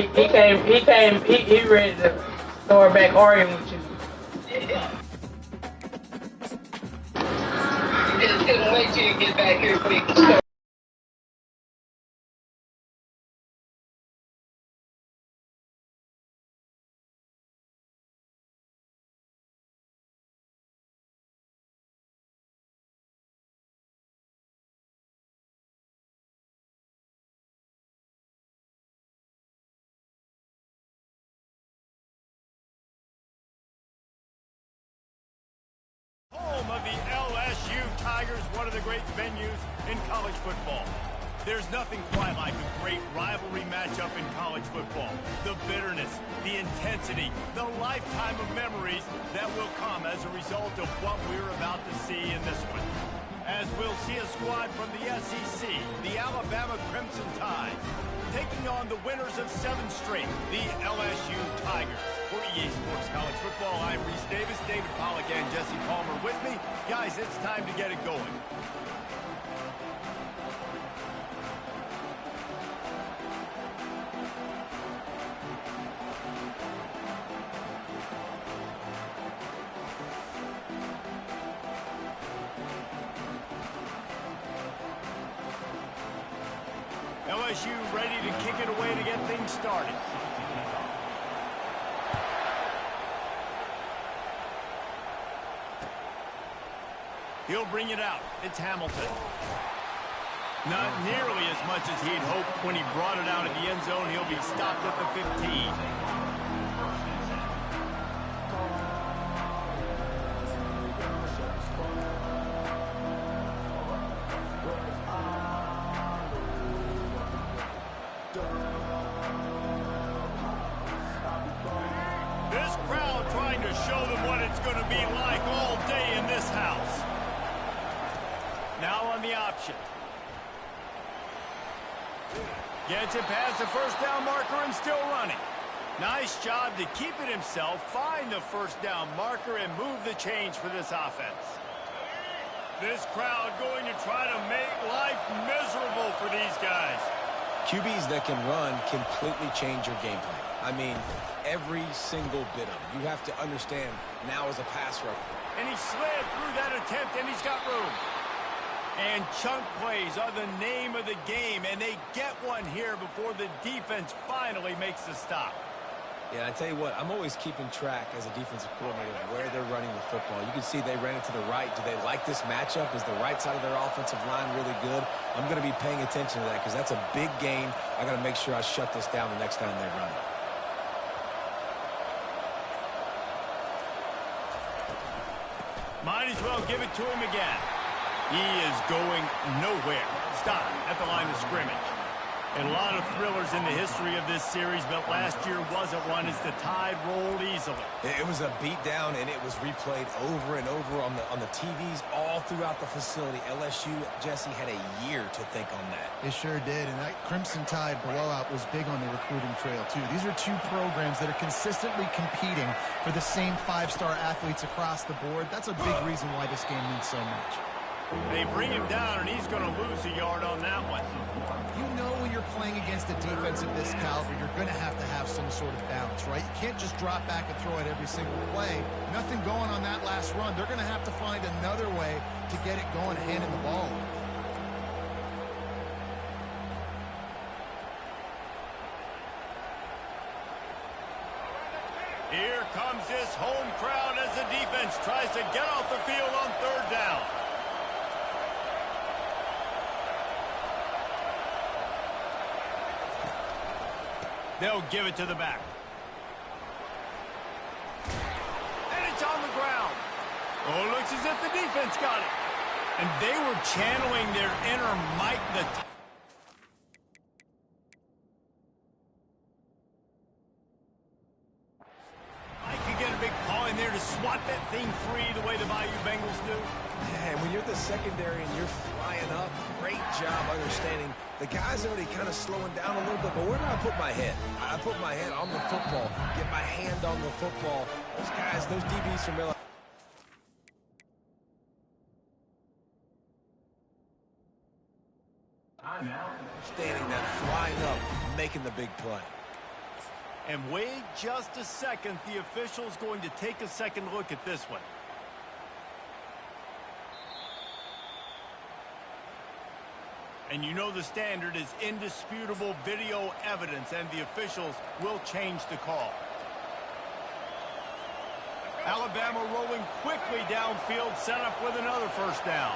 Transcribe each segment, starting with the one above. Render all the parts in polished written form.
He ready to start back arguing with you. Just couldn't wait till you get back here quick. Home of the LSU Tigers, one of the great venues in college football. There's nothing quite like a great rivalry matchup in college football. The bitterness, the intensity, the lifetime of memories that will come as a result of what we're about to see in this one. As we'll see a squad from the SEC, the Alabama Crimson Tide, taking on the winners of 7 straight, the LSU Tigers. For EA Sports College Football, I'm Reese Davis, David Pollack, and Jesse Palmer with me. Guys, it's time to get it going. LSU ready to kick it away to get things started. He'll bring it out. It's Hamilton. Not nearly as much as he'd hoped when he brought it out in the end zone. He'll be stopped at the 15. This crowd trying to show them what it's going to be like all day in this house. Now on the option. Gets it past the first down marker and still running. Nice job to keep it himself, find the first down marker, and move the change for this offense. This crowd going to try to make life miserable for these guys. QBs that can run completely change your game plan. I mean, every single bit of it. You have to understand now as a pass rusher. And he slid through that attempt, and he's got room. And chunk plays are the name of the game, and they get one here before the defense finally makes the stop. Yeah, I tell you what, I'm always keeping track as a defensive coordinator of where they're running the football. You can see they ran it to the right. Do they like this matchup? Is the right side of their offensive line really good? I'm going to be paying attention to that because that's a big game. I got to make sure I shut this down the next time they run it. Might as well give it to him again. He is going nowhere. Stop at the line of scrimmage. And a lot of thrillers in the history of this series, but last year wasn't one as the Tide rolled easily. It was a beatdown, and it was replayed over and over on the TVs all throughout the facility. LSU, Jesse, had a year to think on that. It sure did, and that Crimson Tide blowout was big on the recruiting trail, too. These are two programs that are consistently competing for the same 5-star athletes across the board. That's a big reason why this game means so much. They bring him down, and he's going to lose a yard on that one. You know when you're playing against a defense of this caliber, you're going to have some sort of balance, right? You can't just drop back and throw it every single play. Nothing going on that last run. They're going to have to find another way to get it going and handing the ball. Here comes this home crowd as the defense tries to get off the field on 3rd down. They'll give it to the back. And it's on the ground. Oh, it looks as if the defense got it. And they were channeling their inner Mike the... Mike could get a big paw in there to swat that thing free the way the Bayou Bengals do. Yeah, and when you're the secondary and you're flying up, great job understanding. The guy's already kind of slowing down a little bit, but where do I put my head? I put my head on the football, get my hand on the football. Those guys, those DBs from LSU. Standing there, flying up, making the big play. And wait just a second. The official's going to take a second look at this one. And you know the standard is indisputable video evidence, and the officials will change the call. Alabama rolling quickly downfield, set up with another first down.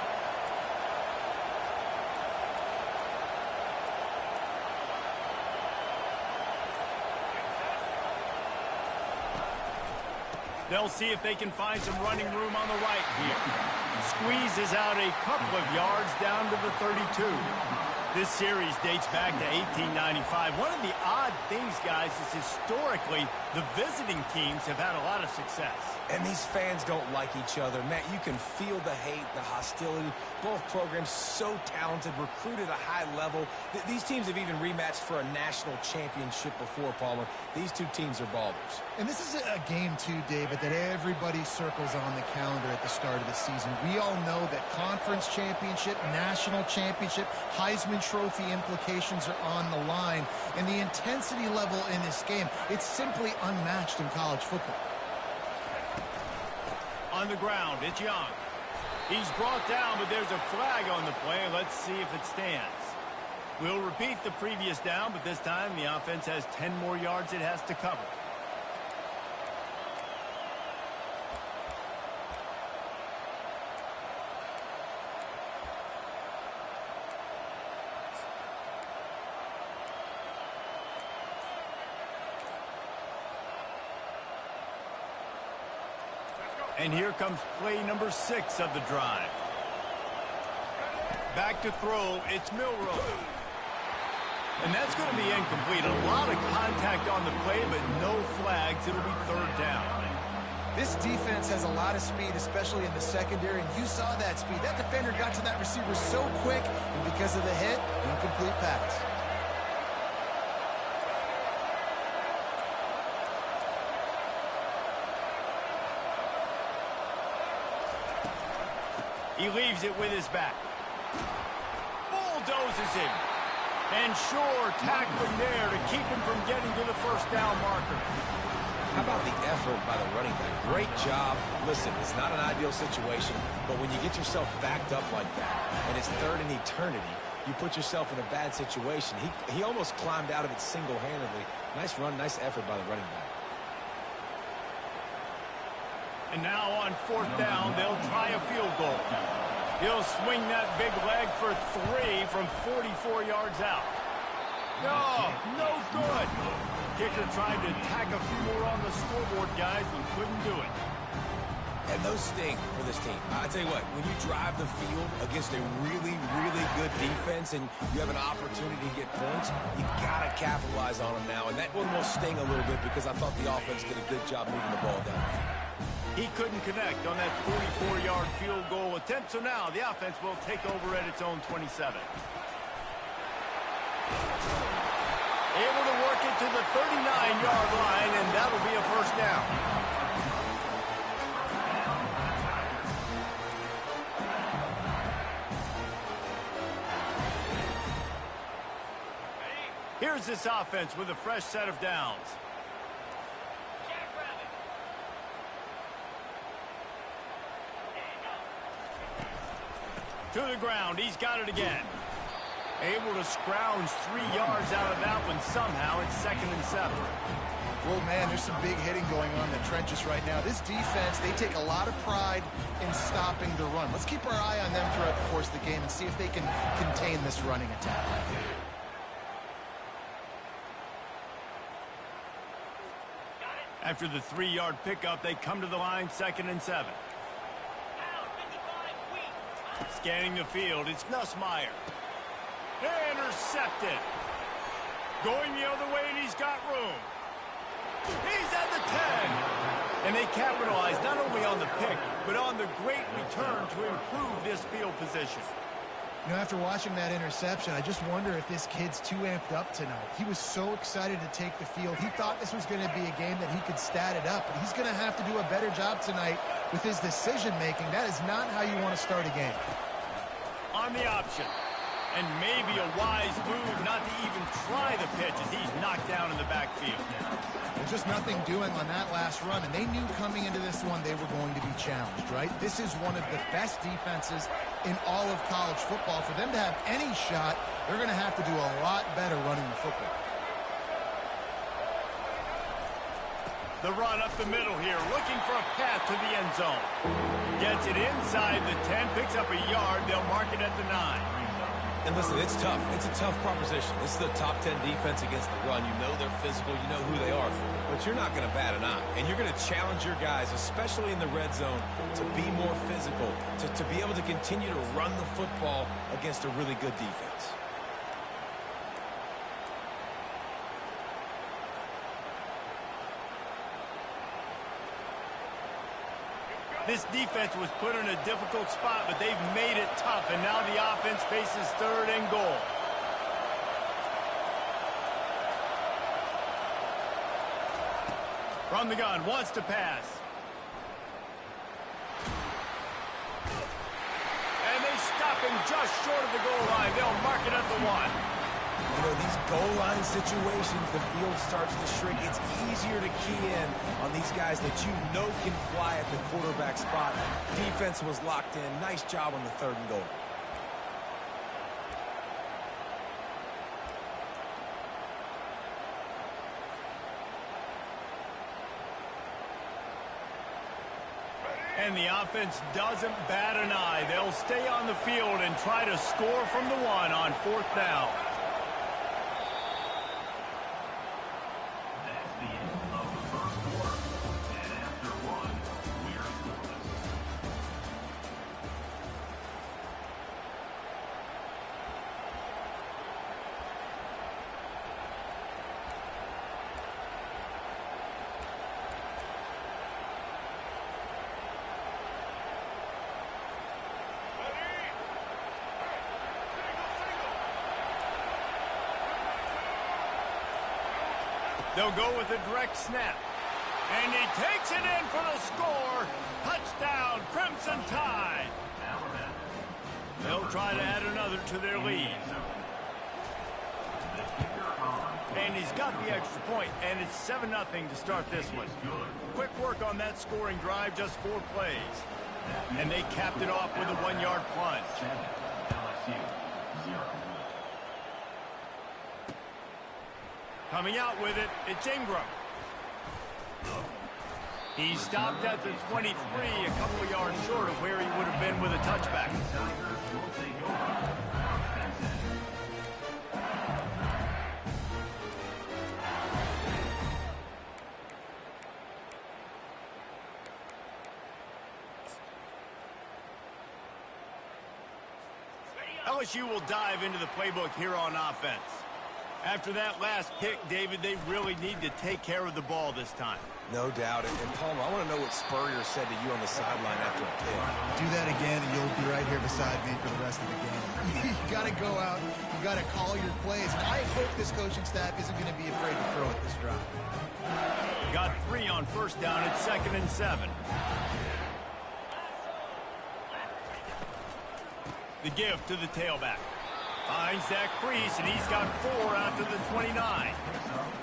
They'll see if they can find some running room on the right here. Squeezes out a couple of yards down to the 32. This series dates back to 1895. One of the odd things, guys, is historically the visiting teams have had a lot of success. And these fans don't like each other. Matt, you can feel the hate, the hostility. Both programs so talented, recruited at a high level. These teams have even rematched for a national championship before, Palmer. These two teams are ballers. And this is a game, too, David, that everybody circles on the calendar at the start of the season. We all know that conference championship, national championship, Heisman Trophy implications are on the line. And the intensity level in this game, it's simply unmatched in college football. On the ground, it's Young. He's brought down, but there's a flag on the play. Let's see if it stands. We'll repeat the previous down, but this time the offense has 10 more yards it has to cover. And here comes play number 6 of the drive. Back to throw, it's Milroe. And that's going to be incomplete. A lot of contact on the play, but no flags. It'll be third down. This defense has a lot of speed, especially in the secondary, and you saw that speed. That defender got to that receiver so quick, and because of the hit, incomplete pass. He leaves it with his back. Bulldozes him. And Shore tackling there to keep him from getting to the first down marker. How about the effort by the running back? Great job. Listen, it's not an ideal situation, but when you get yourself backed up like that, and it's third in eternity, you put yourself in a bad situation. He almost climbed out of it single-handedly. Nice run, nice effort by the running back. And now on fourth down, they'll try a field goal. He'll swing that big leg for 3 from 44 yards out. No good. Kicker trying to tack a few more on the scoreboard, guys, and couldn't do it. And those sting for this team. I tell you what, when you drive the field against a really, really good defense and you have an opportunity to get points, you got to capitalize on them now. And that one will sting a little bit because I thought the offense did a good job moving the ball down the field. He couldn't connect on that 44-yard field goal attempt, so now the offense will take over at its own 27. Able to work it to the 39-yard line, and that'll be a first down. Here's this offense with a fresh set of downs. To the ground, he's got it again. Able to scrounge 3 yards out of that one somehow. It's 2nd and 7. Well, man, there's some big hitting going on in the trenches right now. This defense, they take a lot of pride in stopping the run. Let's keep our eye on them throughout the course of the game and see if they can contain this running attack. After the 3-yard pickup, they come to the line, 2nd and 7. Scanning the field, it's Nussmeier. Intercepted. Going the other way, and he's got room. He's at the 10. And they capitalize not only on the pick, but on the great return to improve this field position. You know, after watching that interception, I just wonder if this kid's too amped up tonight. He was so excited to take the field. He thought this was going to be a game that he could stat it up, but he's going to have to do a better job tonight with his decision-making. That is not how you want to start a game. On the option. And maybe a wise move not to even try the pitch as he's knocked down in the backfield. There's just nothing doing on that last run, and they knew coming into this one they were going to be challenged, right? This is one of the best defenses in all of college football. For them to have any shot, they're going to have to do a lot better running the football. The run up the middle here, looking for a path to the end zone. Gets it inside the 10, picks up a yard. They'll mark it at the 9. And listen, it's tough. It's a tough proposition. This is the top 10 defense against the run. You know they're physical. You know who they are. But you're not going to bat an eye. And you're going to challenge your guys, especially in the red zone, to be more physical, to be able to continue to run the football against a really good defense. This defense was put in a difficult spot, but they've made it tough, and now the offense faces 3rd and goal. From the gun, wants to pass. And they stop him just short of the goal line. They'll mark it at the 1. You know, these goal line situations, the field starts to shrink. It's easier to key in on these guys that you know can fly at the quarterback spot. Defense was locked in. Nice job on the 3rd and goal. And the offense doesn't bat an eye. They'll stay on the field and try to score from the 1 on 4th down. They'll go with a direct snap. And he takes it in for the score. Touchdown, Crimson Tide. They'll try to add another to their lead. And he's got the extra point, and it's 7-0 to start this one. Quick work on that scoring drive, just 4 plays. And they capped it off with a 1-yard plunge. Coming out with it, it's Ingram. He stopped at the 23, a couple of yards short of where he would have been with a touchback. LSU will dive into the playbook here on offense. After that last pick, David, they really need to take care of the ball this time. No doubt. And Palmer, I want to know what Spurrier said to you on the sideline after a pick. Do that again, and you'll be right here beside me for the rest of the game. You got to go out. You got to call your plays. And I hope this coaching staff isn't going to be afraid to throw at this drive. Got 3 on 1st down. It's 2nd and 7. The give to the tailback. Finds that crease, and he's got 4 out to the 29.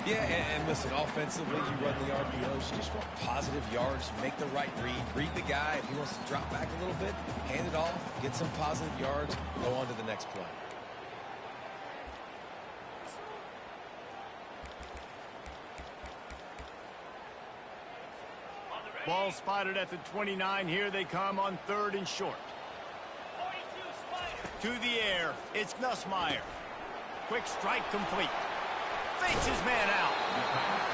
Yeah, and listen, offensively, you run the RPOs, you just want positive yards, make the right read the guy. If he wants to drop back a little bit, hand it off, get some positive yards, go on to the next play. Ball spotted at the 29. Here they come on 3rd and short. To the air, it's Nussmeier. Quick strike complete. Fakes his man out.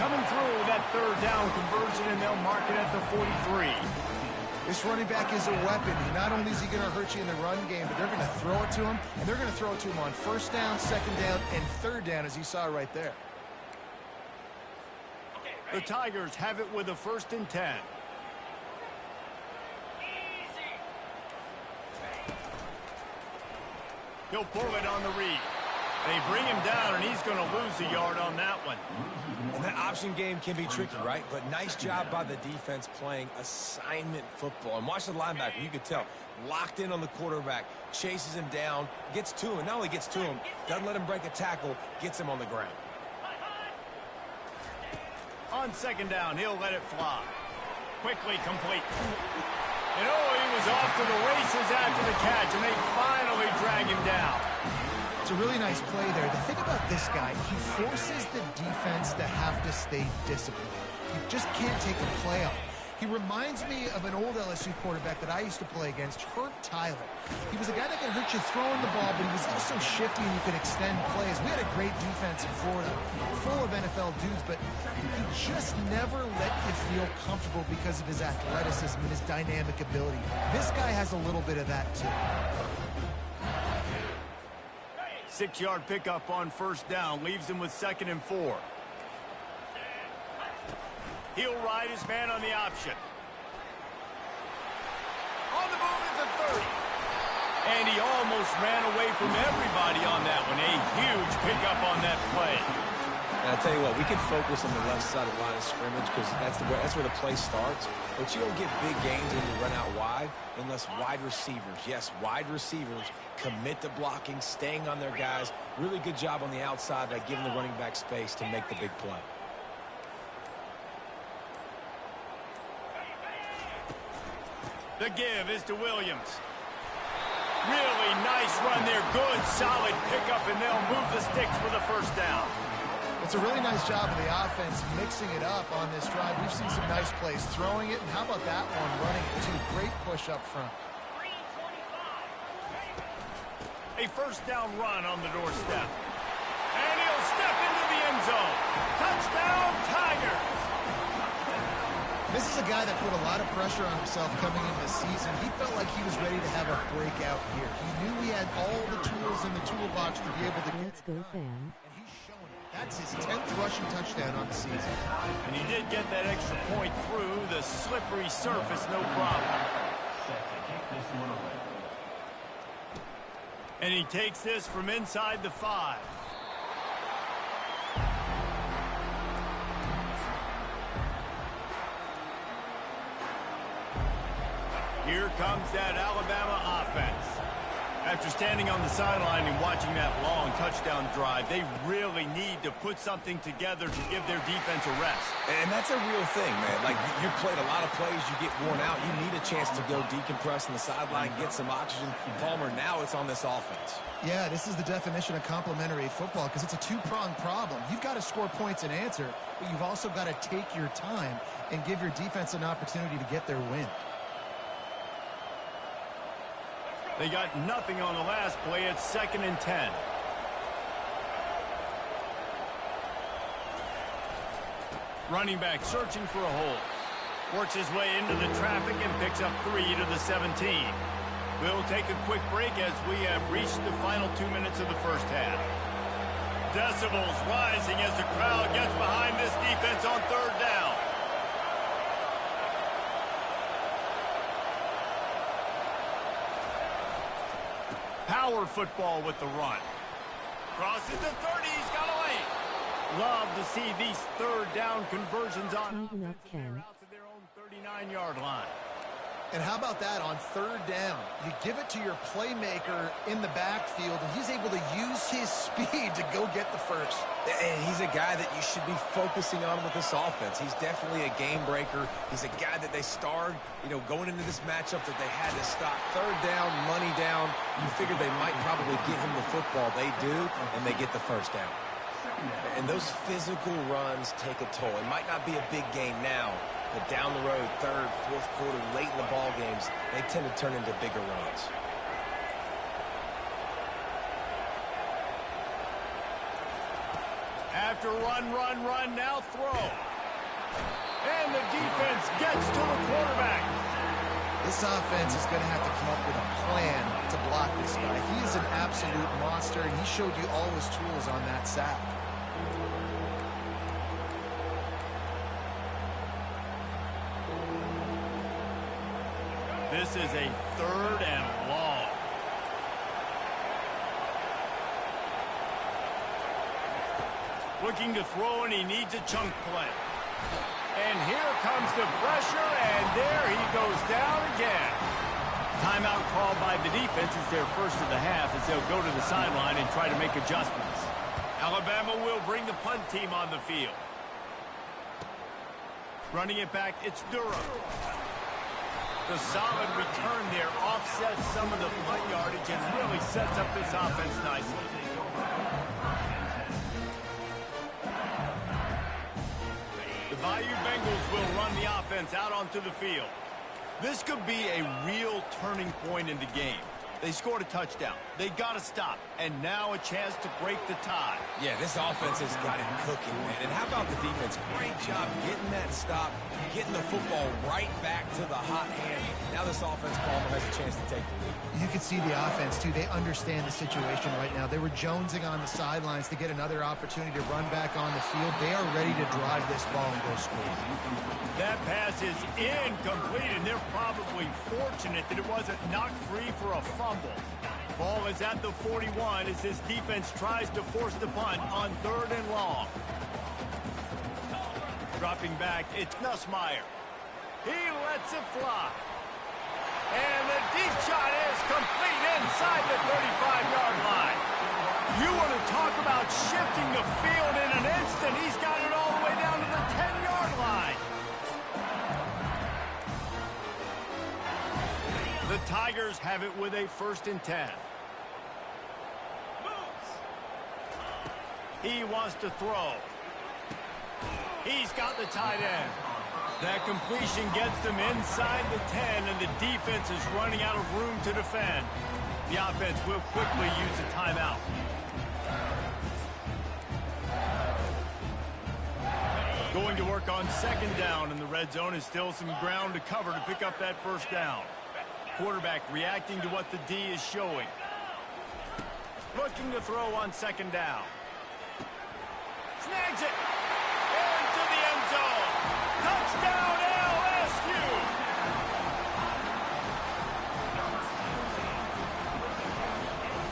Coming through that 3rd down conversion, and they'll mark it at the 43. This running back is a weapon. Not only is he going to hurt you in the run game, but they're going to throw it to him, and they're going to throw it to him on 1st down, 2nd down, and 3rd down, as you saw right there. The Tigers have it with a 1st and 10. He'll pull it on the read. They bring him down, and he's going to lose a yard on that one. And that option game can be tricky, right? But nice job by the defense playing assignment football. And watch the linebacker. You could tell. Locked in on the quarterback. Chases him down. Gets to him. Not only gets to him, doesn't let him break a tackle. Gets him on the ground. On second down, he'll let it fly. Quickly complete. And oh, he was off to the races after the catch, and they finally drag him down. It's a really nice play there. The thing about this guy, he forces the defense to have to stay disciplined. You just can't take a play off. He reminds me of an old LSU quarterback that I used to play against, Herb Tyler. He was a guy that could hurt you throwing the ball, but he was also shifty and you could extend plays. We had a great defense in Florida, full of NFL dudes, but he just never let you feel comfortable because of his athleticism and his dynamic ability. This guy has a little bit of that too. 6-yard pickup on first down, leaves him with 2nd and 4. He'll ride his man on the option. On the move is the 30. And he almost ran away from everybody on that one. A huge pickup on that play. And I'll tell you what, we can focus on the left side of the line of scrimmage because that's where the play starts. But you don't get big gains when you run out wide unless wide receivers, yes, wide receivers, commit to blocking, staying on their guys. Really good job on the outside by giving the running back space to make the big play. The give is to Williams. Really nice run there. Good, solid pickup, and they'll move the sticks for the first down. It's a really nice job of the offense mixing it up on this drive. We've seen some nice plays throwing it, and how about that one running it too? Great push up front. A first down run on the doorstep. And he'll step into the end zone. Touchdown, Tigers! This is a guy that put a lot of pressure on himself coming into the season. He felt like he was ready to have a breakout here. He knew he had all the tools in the toolbox to be able to get it done. And he's showing it. That's his 10th rushing touchdown on the season. And he did get that extra point through the slippery surface, no problem. And he takes this from inside the 5. Here comes that Alabama offense. After standing on the sideline and watching that long touchdown drive, they really need to put something together to give their defense a rest. And that's a real thing, man. Like, you played a lot of plays, you get worn out. You need a chance to go decompress on the sideline, get some oxygen. Palmer, now it's on this offense. Yeah, this is the definition of complementary football because it's a two-pronged problem. You've got to score points and answer, but you've also got to take your time and give your defense an opportunity to get their win. They got nothing on the last play. It's 2nd and 10. Running back searching for a hole. Works his way into the traffic and picks up 3 to the 17. We'll take a quick break as we have reached the final 2 minutes of the first half. Decibels rising as the crowd gets behind this defense on third down. Power football with the run. Crosses the 30, he's got away. Love to see these third down conversions on offense. They're out to their own 39-yard line. And how about that on third down? You give it to your playmaker in the backfield, and he's able to use his speed to go get the first. And he's a guy that you should be focusing on with this offense. He's definitely a game breaker. He's a guy that they starred, going into this matchup that they had to stop. Third down, money down. You figured they might probably give him the football. They do, and they get the first down. And those physical runs take a toll. It might not be a big game now, but down the road, third, fourth quarter, late in the ball games, they tend to turn into bigger runs. After run, now throw. And the defense gets to the quarterback. This offense is going to have to come up with a plan to block this guy. He is an absolute monster, and he showed you all his tools on that sack. This is a third and long. Looking to throw, and he needs a chunk play. And here comes the pressure, and there he goes down again. Timeout called by the defense is their first of the half as they'll go to the sideline and try to make adjustments. Alabama will bring the punt team on the field. Running it back, it's Durham. The solid return there offsets some of the punt yardage and really sets up this offense nicely. The Bayou Bengals will run the offense out onto the field. This could be a real turning point in the game. They scored a touchdown. They got to stop. And now a chance to break the tie. Yeah, this offense has got it cooking, man. And how about the defense? Great job getting that stop, getting the football right back to the hot hand. Now this offense, Palmer, has a chance to take the lead. You can see the offense, too. They understand the situation right now. They were jonesing on the sidelines to get another opportunity to run back on the field. They are ready to drive this ball and go score. That pass is incomplete, and they're probably fortunate that it wasn't knocked free for a fumble. Ball is at the 41 as this defense tries to force the punt on 3rd and long. Dropping back, it's Nussmeier. He lets it fly. And the deep shot is complete inside the 35-yard line. You want to talk about shifting the field in an instant. He's got it all the way down to the 10-yard line. The Tigers have it with a 1st and 10. He wants to throw. He's got the tight end. That completion gets them inside the 10, and the defense is running out of room to defend. The offense will quickly use a timeout. Going to work on 2nd down, and the red zone is still some ground to cover to pick up that 1st down. Quarterback reacting to what the D is showing. Looking to throw on 2nd down. Snags it. Into the end zone. Touchdown LSU.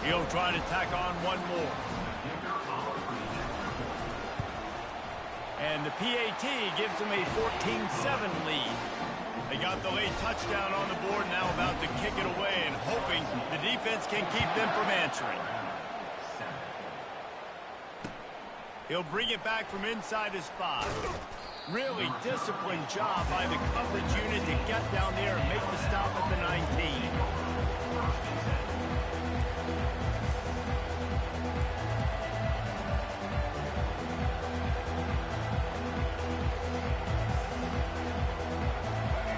He'll try to tack on one more. And the PAT gives him a 14-7 lead. They got the late touchdown on the board, now about to kick it away and hoping the defense can keep them from answering. He'll bring it back from inside his 5. Really disciplined job by the coverage unit to get down there and make the stop at the 19.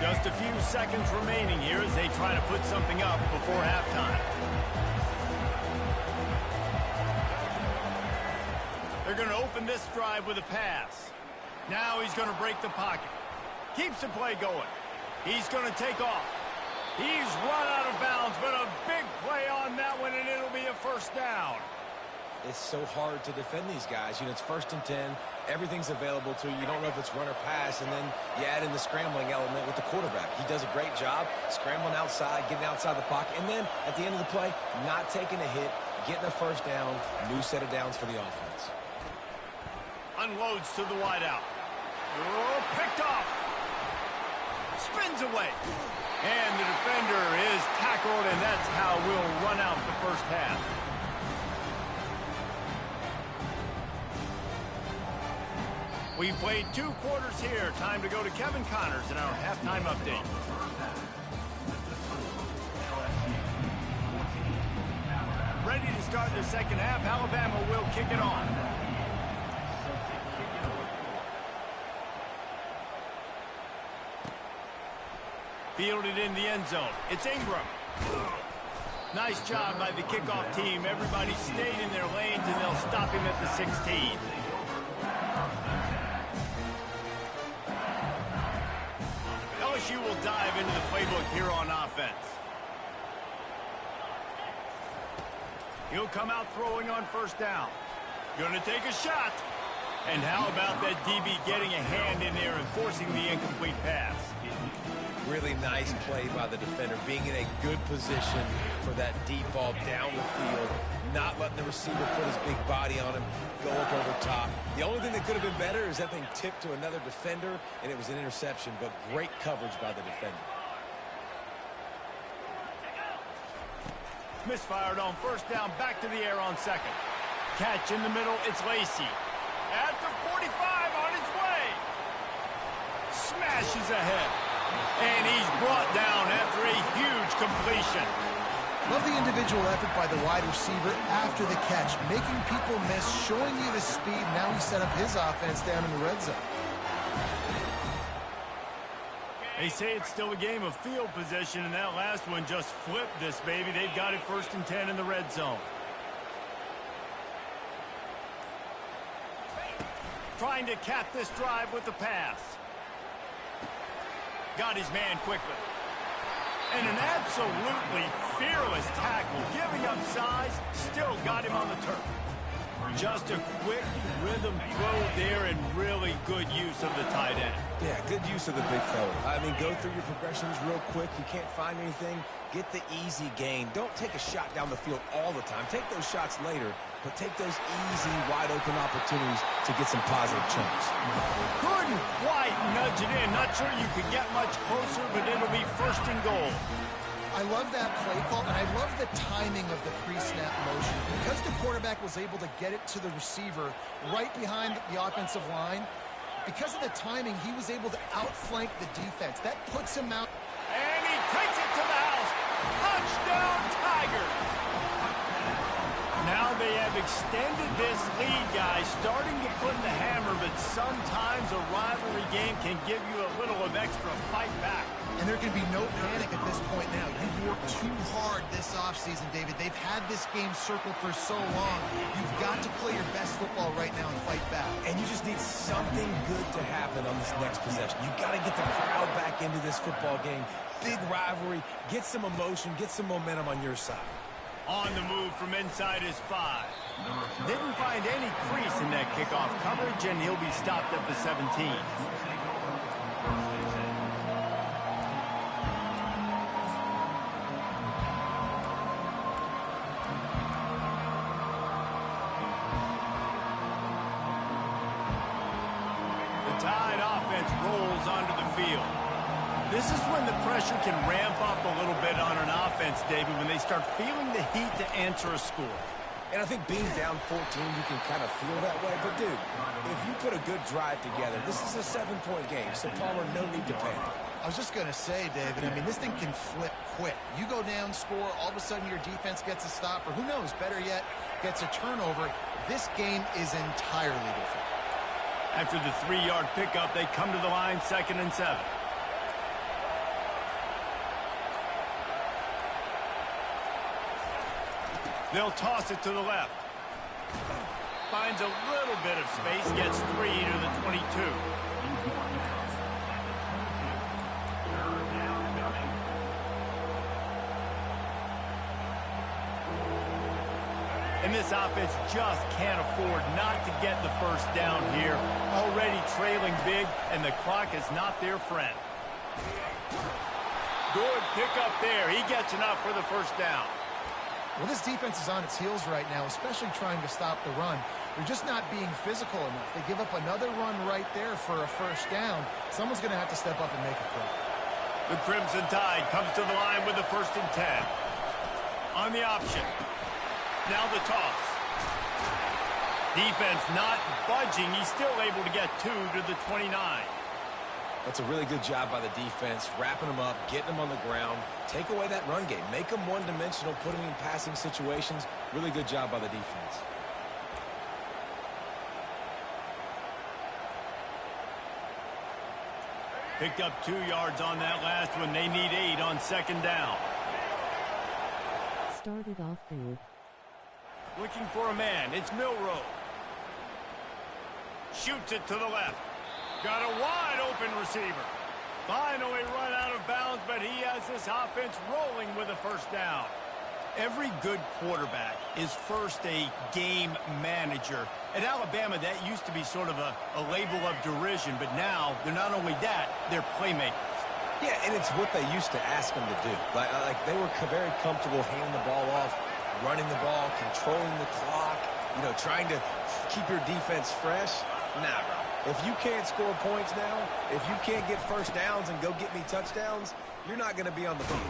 Just a few seconds remaining here as they try to put something up before halftime. They're going to open this drive with a pass. Now he's going to break the pocket. Keeps the play going. He's going to take off. He's run out of bounds, but a big play on that one, and it'll be a 1st down. It's so hard to defend these guys. You know, it's 1st and 10. Everything's available to you. You don't know if it's run or pass, and then you add in the scrambling element with the quarterback. He does a great job scrambling outside, getting outside the pocket, and then at the end of the play, not taking a hit, getting a 1st down, new set of downs for the offense. Unloads to the wideout. Oh, picked off. Spins away. And the defender is tackled, and that's how we'll run out the 1st half. We played 2 quarters here. Time to go to Kevin Connors in our halftime update. Ready to start the 2nd half. Alabama will kick it on. Fielded in the end zone. It's Ingram. Nice job by the kickoff team. Everybody stayed in their lanes, and they'll stop him at the 16. LSU will dive into the playbook here on offense. He'll come out throwing on 1st down. Gonna take a shot. And how about that DB getting a hand in there and forcing the incomplete pass? Really nice play by the defender, being in a good position for that deep ball down the field, not letting the receiver put his big body on him, go up over top. The only thing that could have been better is that thing tipped to another defender, and it was an interception, but great coverage by the defender. Misfired on 1st down, back to the air on 2nd. Catch in the middle, it's Lacey. At the 45, on his way. flashes ahead. And he's brought down after a huge completion. Love the individual effort by the wide receiver after the catch, making people miss, showing you the speed. Now he set up his offense down in the red zone. They say it's still a game of field position, and that last one just flipped this baby. They've got it 1st and 10 in the red zone. Trying to cap this drive with the pass. Got his man quickly. And an absolutely fearless tackle. Giving up size, still got him on the turf. Just a quick rhythm throw there and really good use of the tight end. Yeah, good use of the big fella. I mean, go through your progressions real quick. You can't find anything. Get the easy gain. Don't take a shot down the field all the time. Take those shots later, but take those easy, wide-open opportunities to get some positive chunks. Couldn't quite nudge it in. Not sure you could get much closer, but it'll be 1st and goal. I love that play call, and I love the timing of the pre-snap motion. Because the quarterback was able to get it to the receiver right behind the offensive line, because of the timing, he was able to outflank the defense. That puts him out. And he takes it to the house. Touchdown, Tigers! Now they have extended this lead, guys, starting to put the hammer, but sometimes a rivalry game can give you a little of extra fight back. And there can be no panic at this point now. You've worked too hard this offseason, David. They've had this game circled for so long. You've got to play your best football right now and fight back. And you just need something good to happen on this next possession. You got to get the crowd back into this football game. Big rivalry. Get some emotion. Get some momentum on your side. On the move from inside his 5. Didn't find any crease in that kickoff coverage, and he'll be stopped at the 17. Tide offense rolls onto the field. This is when the pressure can ramp up a little bit on an offense, David, when they start feeling the heat to answer a score. And I think being down 14, you can kind of feel that way. But, dude, if you put a good drive together, this is a 7-point game, so Palmer, no need to panic. I was just going to say, David, I mean, this thing can flip quick. You go down, score, all of a sudden your defense gets a stop, or who knows, better yet, gets a turnover. This game is entirely different. After the 3-yard pickup, they come to the line, 2nd and 7. They'll toss it to the left. Finds a little bit of space, gets 3 to the 22. And this offense just can't afford not to get the 1st down here. Already trailing big, and the clock is not their friend. Good pickup there. He gets enough for the 1st down. Well, this defense is on its heels right now, especially trying to stop the run. They're just not being physical enough. They give up another run right there for a 1st down. Someone's going to have to step up and make a play. The Crimson Tide comes to the line with the 1st and 10. On the option. Now the toss. Defense not budging. He's still able to get 2 to the 29. That's a really good job by the defense, wrapping them up, getting them on the ground. Take away that run game. Make them one-dimensional, put them in passing situations. Really good job by the defense. Picked up 2 yards on that last one. They need 8 on 2nd down. Started off good. Looking for a man. It's Milroe. Shoots it to the left. Got a wide open receiver. Finally run out of bounds, but he has this offense rolling with a 1st down. Every good quarterback is first a game manager. At Alabama, that used to be sort of a label of derision, but now they're not only that, they're playmakers. Yeah, and it's what they used to ask them to do. Like they were very comfortable handing the ball off, running the ball, controlling the clock, trying to keep your defense fresh. Nah, bro. If you can't score points now, if you can't get 1st downs and go get me touchdowns, you're not going to be on the field.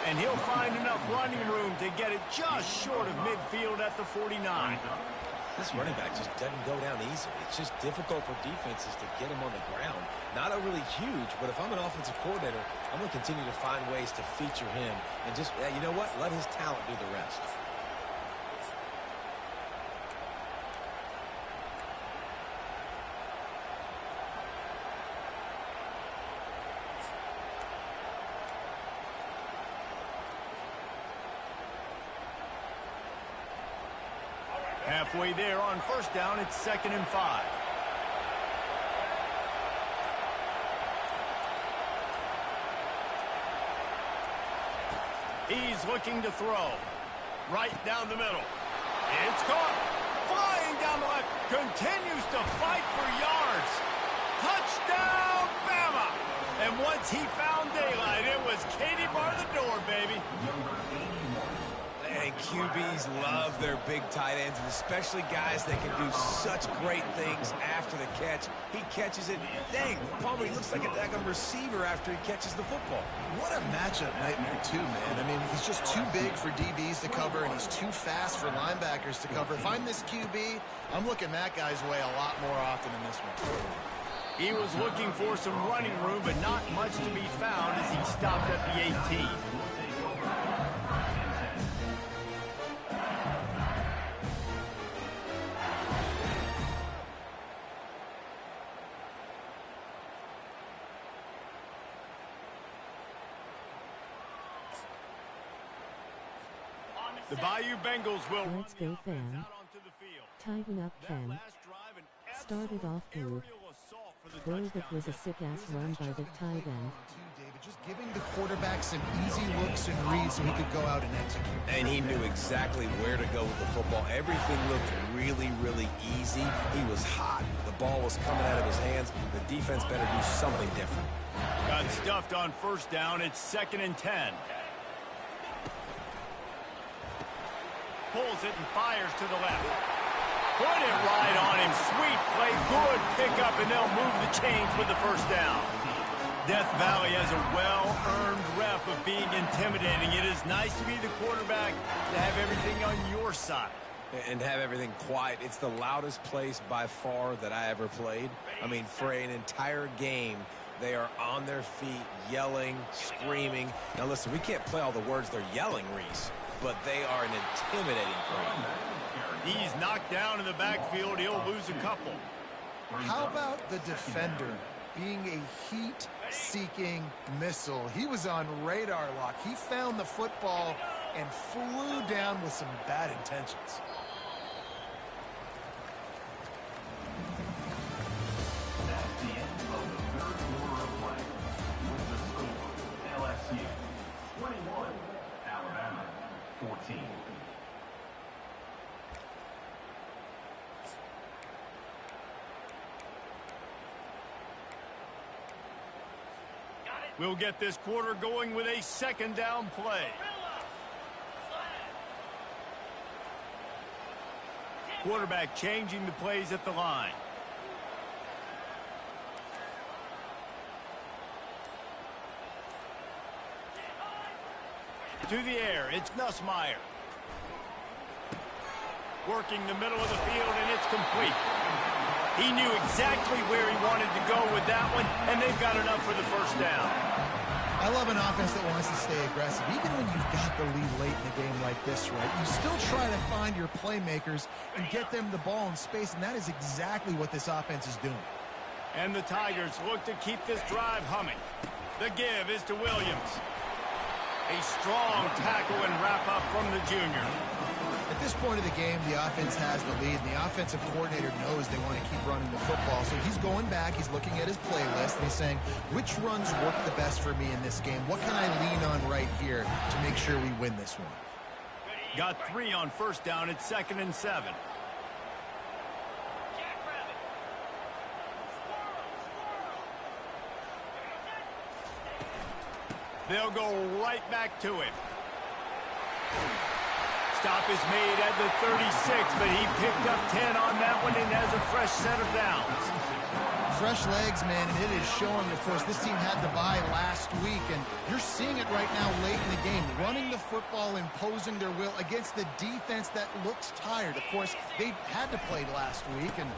And he'll find enough running room to get it just short of midfield at the 49. This running back just doesn't go down easily. It's just difficult for defenses to get him on the ground. Not overly huge, but if I'm an offensive coordinator, I'm going to continue to find ways to feature him and just, you know what, let his talent do the rest. Halfway there on first down, it's 2nd and 5. He's looking to throw. Right down the middle. It's caught. Flying down the left. Continues to fight for yards. Touchdown, Bama! And once he found daylight, it was Katie bar the door, baby. And QBs love their big tight ends, and especially guys that can do such great things after the catch. He catches it. Dang, Palmer, he looks like a daggone receiver after he catches the football. What a matchup nightmare, too, man. I mean, he's just too big for DBs to cover, and he's too fast for linebackers to cover. If I'm this QB, I'm looking that guy's way a lot more often than this one. He was looking for some running room, but not much to be found as he stopped at the 18. The Bayou Bengals will Let's go fam. Tighten up Ken. Started off good. Bro, that was a sick-ass run by the tight end. David, just giving the quarterback some easy looks and reads so he could go out and execute. And he knew exactly where to go with the football. Everything looked really, really easy. He was hot. The ball was coming out of his hands. The defense better do something different. Got stuffed on first down. It's 2nd and 10. Pulls it and fires to the left. Put it right on him. Sweet play. Good pickup, and they'll move the chains with the first down. Death Valley has a well-earned rep of being intimidating. It is nice to be the quarterback, to have everything on your side. And have everything quiet. It's the loudest place by far that I ever played. I mean, for an entire game, they are on their feet, yelling, screaming. Now listen, we can't play all the words they're yelling, Reese, but they are an intimidating crowd. He's knocked down in the backfield. He'll lose a couple. How about the defender being a heat-seeking missile? He was on radar lock. He found the football and flew down with some bad intentions. That's the end of the third quarter of play. With the score, LSU 21, Alabama 14. We'll get this quarter going with a 2nd down play. Quarterback changing the plays at the line. To the air, it's Nussmeier. Working the middle of the field, and it's complete. He knew exactly where he wanted to go with that one, and they've got enough for the first down. I love an offense that wants to stay aggressive. Even when you've got the lead late in the game like this, right, you still try to find your playmakers and get them the ball in space, and that is exactly what this offense is doing. And the Tigers look to keep this drive humming. The give is to Williams. A strong tackle and wrap-up from the junior. At this point of the game, the offense has the lead, and the offensive coordinator knows they want to keep running the football. So he's going back, he's looking at his playlist, and he's saying, which runs work the best for me in this game? What can I lean on right here to make sure we win this one? Got 3 on first down. It's 2nd and 7. They'll go right back to him. Stop is made at the 36, but he picked up 10 on that one and has a fresh set of downs. Fresh legs, man, and it is showing. Of course, this team had the bye last week, and you're seeing it right now late in the game. Running the football, imposing their will against the defense that looks tired. Of course, they had to play last week, and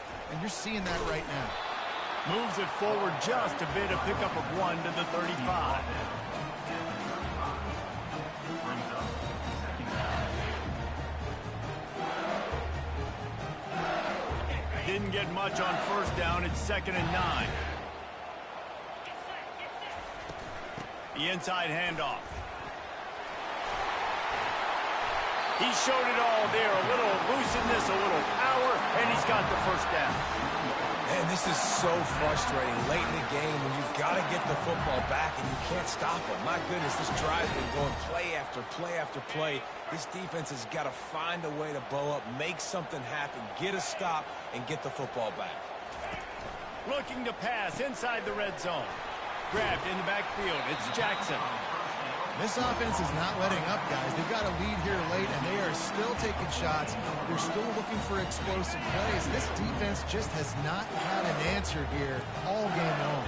you're seeing that right now. Moves it forward just a bit, a pickup of 1 to the 35. Didn't get much on first down. It's 2nd and 9. The inside handoff. He showed it all there. A little looseness, a little power, and he's got the first down. Man, this is so frustrating late in the game when you've got to get the football back and you can't stop it. My goodness, this drive's been going play after play after play. This defense has got to find a way to bow up, make something happen, get a stop, and get the football back. Looking to pass inside the red zone. Grabbed in the backfield. It's Jackson. This offense is not letting up, guys. They've got a lead here late, and they are still taking shots. They're still looking for explosive plays. This defense just has not had an answer here all game long.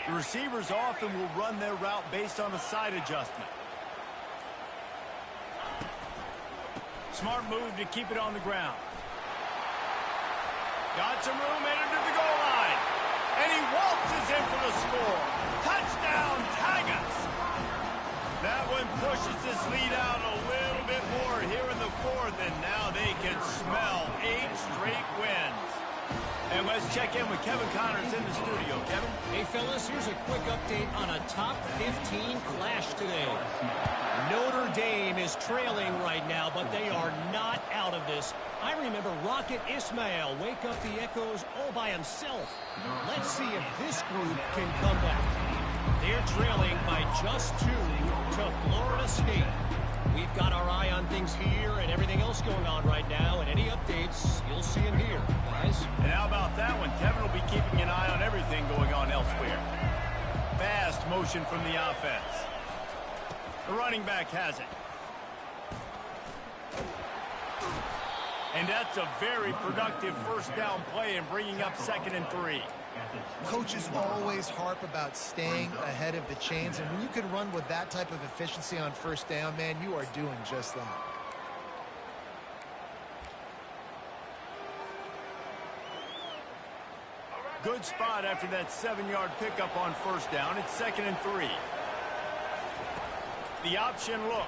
The receivers often will run their route based on a side adjustment. Smart move to keep it on the ground. Got some room, headed to the goal line. And he waltzes in for the score. Touchdown, Tigers! That one pushes this lead out a little bit more here in the 4th, and now they can smell 8 straight wins. And let's check in with Kevin Connors in the studio. Kevin? Hey, fellas, here's a quick update on a top 15 clash today. Notre Dame is trailing right now, but they are not out of this. I remember Rocket Ismail wake up the echoes all by himself. Let's see if this group can come back. They're trailing by just 2 to Florida State. We've got our eye on things here and everything else going on right now, and any updates, you'll see them here, guys. And how about that one? Kevin will be keeping an eye on everything going on elsewhere. Fast motion from the offense. The running back has it. And that's a very productive first down play and bringing up 2nd and 3. Coaches always harp about staying ahead of the chains, and when you can run with that type of efficiency on first down, man, you are doing just that. Good spot after that 7-yard pickup on first down. It's 2nd and 3. The option look.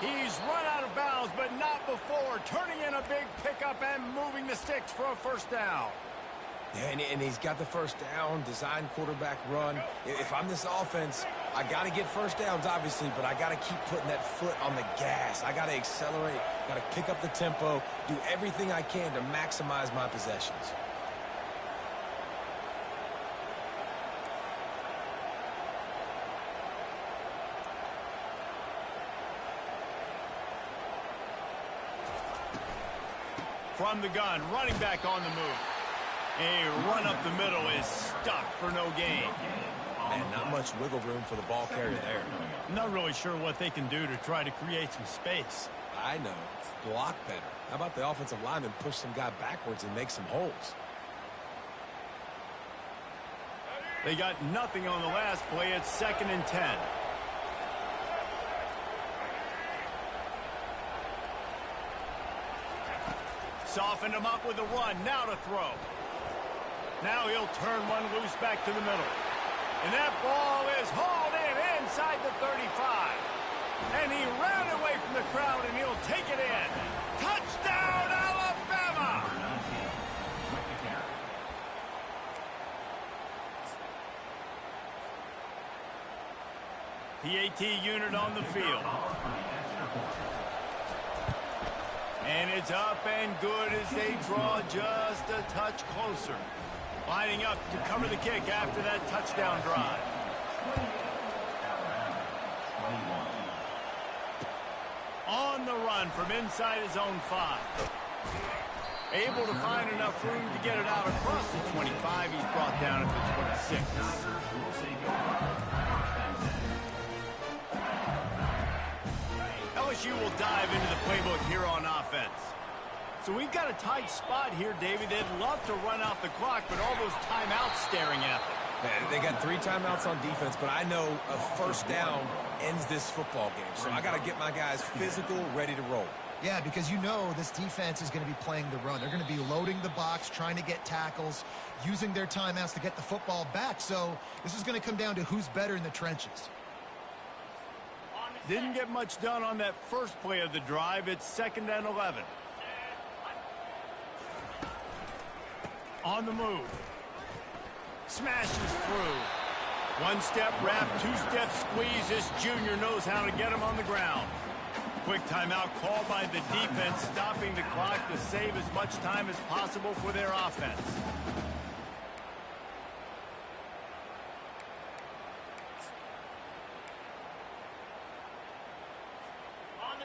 He's run out of bounds, but not before. Turning in a big pickup and moving the sticks for a first down. Yeah, and he's got the first down, design quarterback run. If I'm this offense, I got to get first downs, obviously, but I got to keep putting that foot on the gas. I got to accelerate, got to pick up the tempo, do everything I can to maximize my possessions. From the gun, running back on the move. A run up the middle is stuck for no gain. Man, not much wiggle room for the ball carrier there. I'm not really sure what they can do to try to create some space. I know. Block better. How about the offensive lineman push some guy backwards and make some holes? They got nothing on the last play. It's 2nd and 10. Softened him up with a run. Now to throw. Now he'll turn one loose back to the middle. And that ball is hauled in inside the 35. And he ran away from the crowd, and he'll take it in. Touchdown, Alabama! PAT unit on the field. And it's up and good as they draw just a touch closer. Lining up to cover the kick after that touchdown drive. On the run from inside his own 5. Able to find enough room to get it out across the 25. He's brought down at the 26. LSU will dive into the playbook here on offense. So we've got a tight spot here, David. They'd love to run out the clock, but all those timeouts staring at them. They got 3 timeouts on defense, but I know a first down ends this football game. So I got to get my guys physical, ready to roll. Yeah, because you know this defense is going to be playing the run. They're going to be loading the box, trying to get tackles, using their timeouts to get the football back. So this is going to come down to who's better in the trenches. Didn't get much done on that first play of the drive. It's 2nd and 11. On the move. Smashes through. 1-step wrap, 2-step squeeze. This junior knows how to get him on the ground. Quick timeout called by the defense, stopping the clock to save as much time as possible for their offense.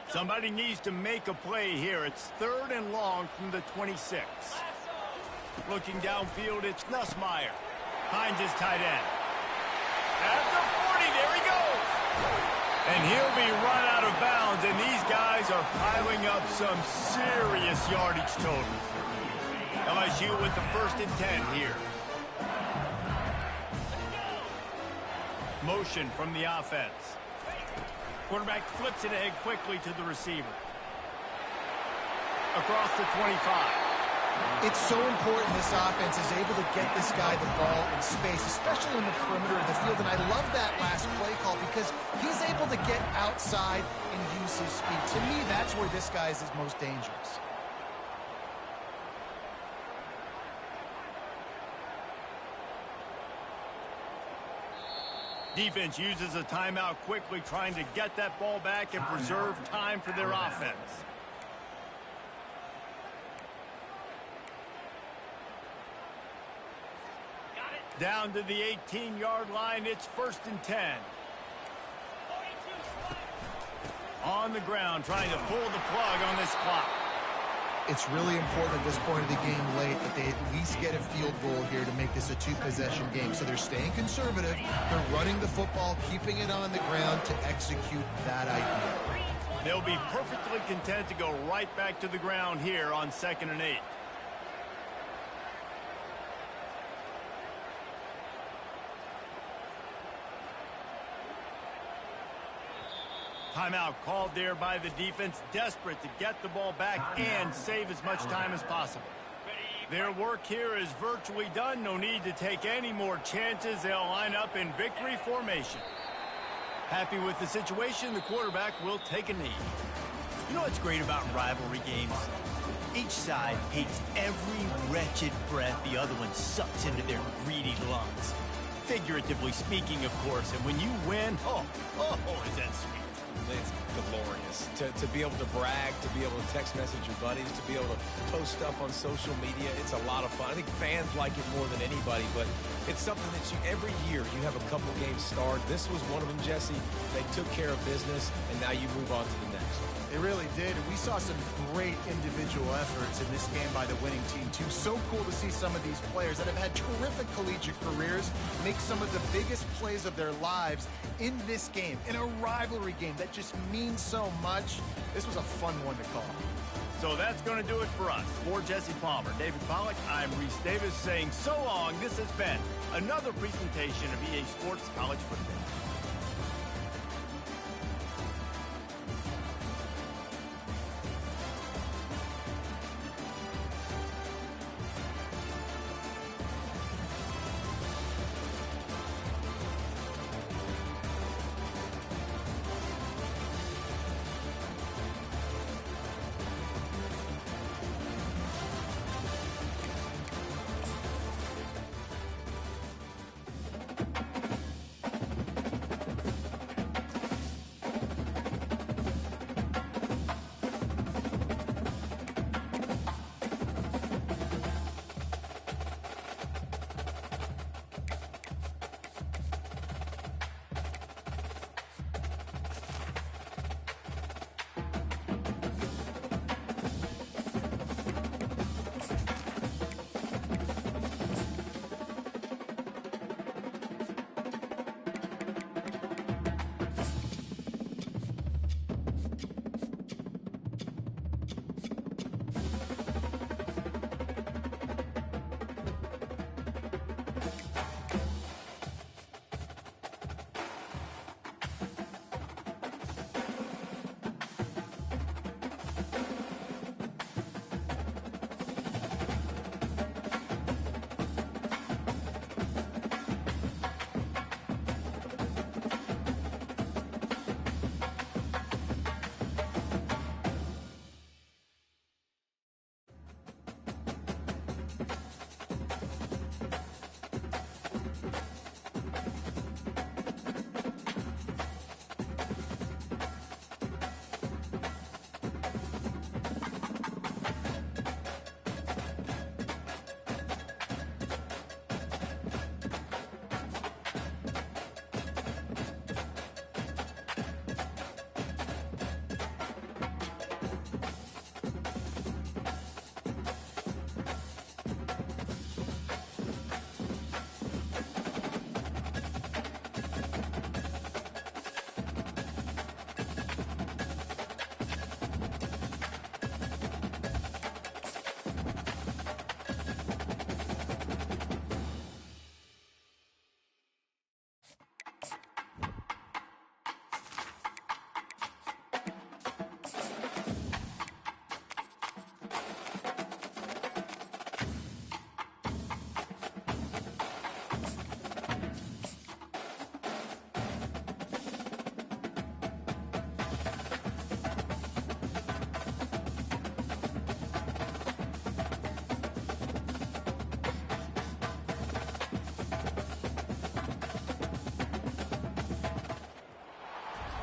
Somebody needs to make a play here. It's 3rd and long from the 26. Looking downfield, it's Nussmeier. Finds his tight end. At the 40, there he goes. And he'll be run out of bounds, and these guys are piling up some serious yardage totals. LSU with the 1st and 10 here. Motion from the offense. Quarterback flips it ahead quickly to the receiver. Across the 25. It's so important this offense is able to get this guy the ball in space, especially in the perimeter of the field. And I love that last play call because he's able to get outside and use his speed. To me, that's where this guy is his most dangerous. Defense uses a timeout quickly, trying to get that ball back and preserve time for their offense. Down to the 18-yard line, it's 1st and 10. On the ground, trying to pull the plug on this clock. It's really important at this point of the game late that they at least get a field goal here to make this a 2-possession game. So they're staying conservative. They're running the football, keeping it on the ground to execute that idea. They'll be perfectly content to go right back to the ground here on 2nd and 8. Timeout called there by the defense, desperate to get the ball back and save as much time as possible. Their work here is virtually done. No need to take any more chances. They'll line up in victory formation. Happy with the situation, the quarterback will take a knee. You know what's great about rivalry games? Each side hates every wretched breath the other one sucks into their greedy lungs. Figuratively speaking, of course, and when you win, oh, is that sweet. It's glorious to be able to brag, to be able to text message your buddies, to be able to post stuff on social media. It's a lot of fun. I think fans like it more than anybody, but it's something that every year you have a couple games start. This was one of them, Jesse. They took care of business, and now you move on to the next. They really did, and we saw some great individual efforts in this game by the winning team, too. So cool to see some of these players that have had terrific collegiate careers make some of the biggest plays of their lives in this game, in a rivalry game that just means so much. This was a fun one to call. So that's going to do it for us. For Jesse Palmer, David Pollack, I'm Reese Davis saying so long. This has been another presentation of EA Sports College Football.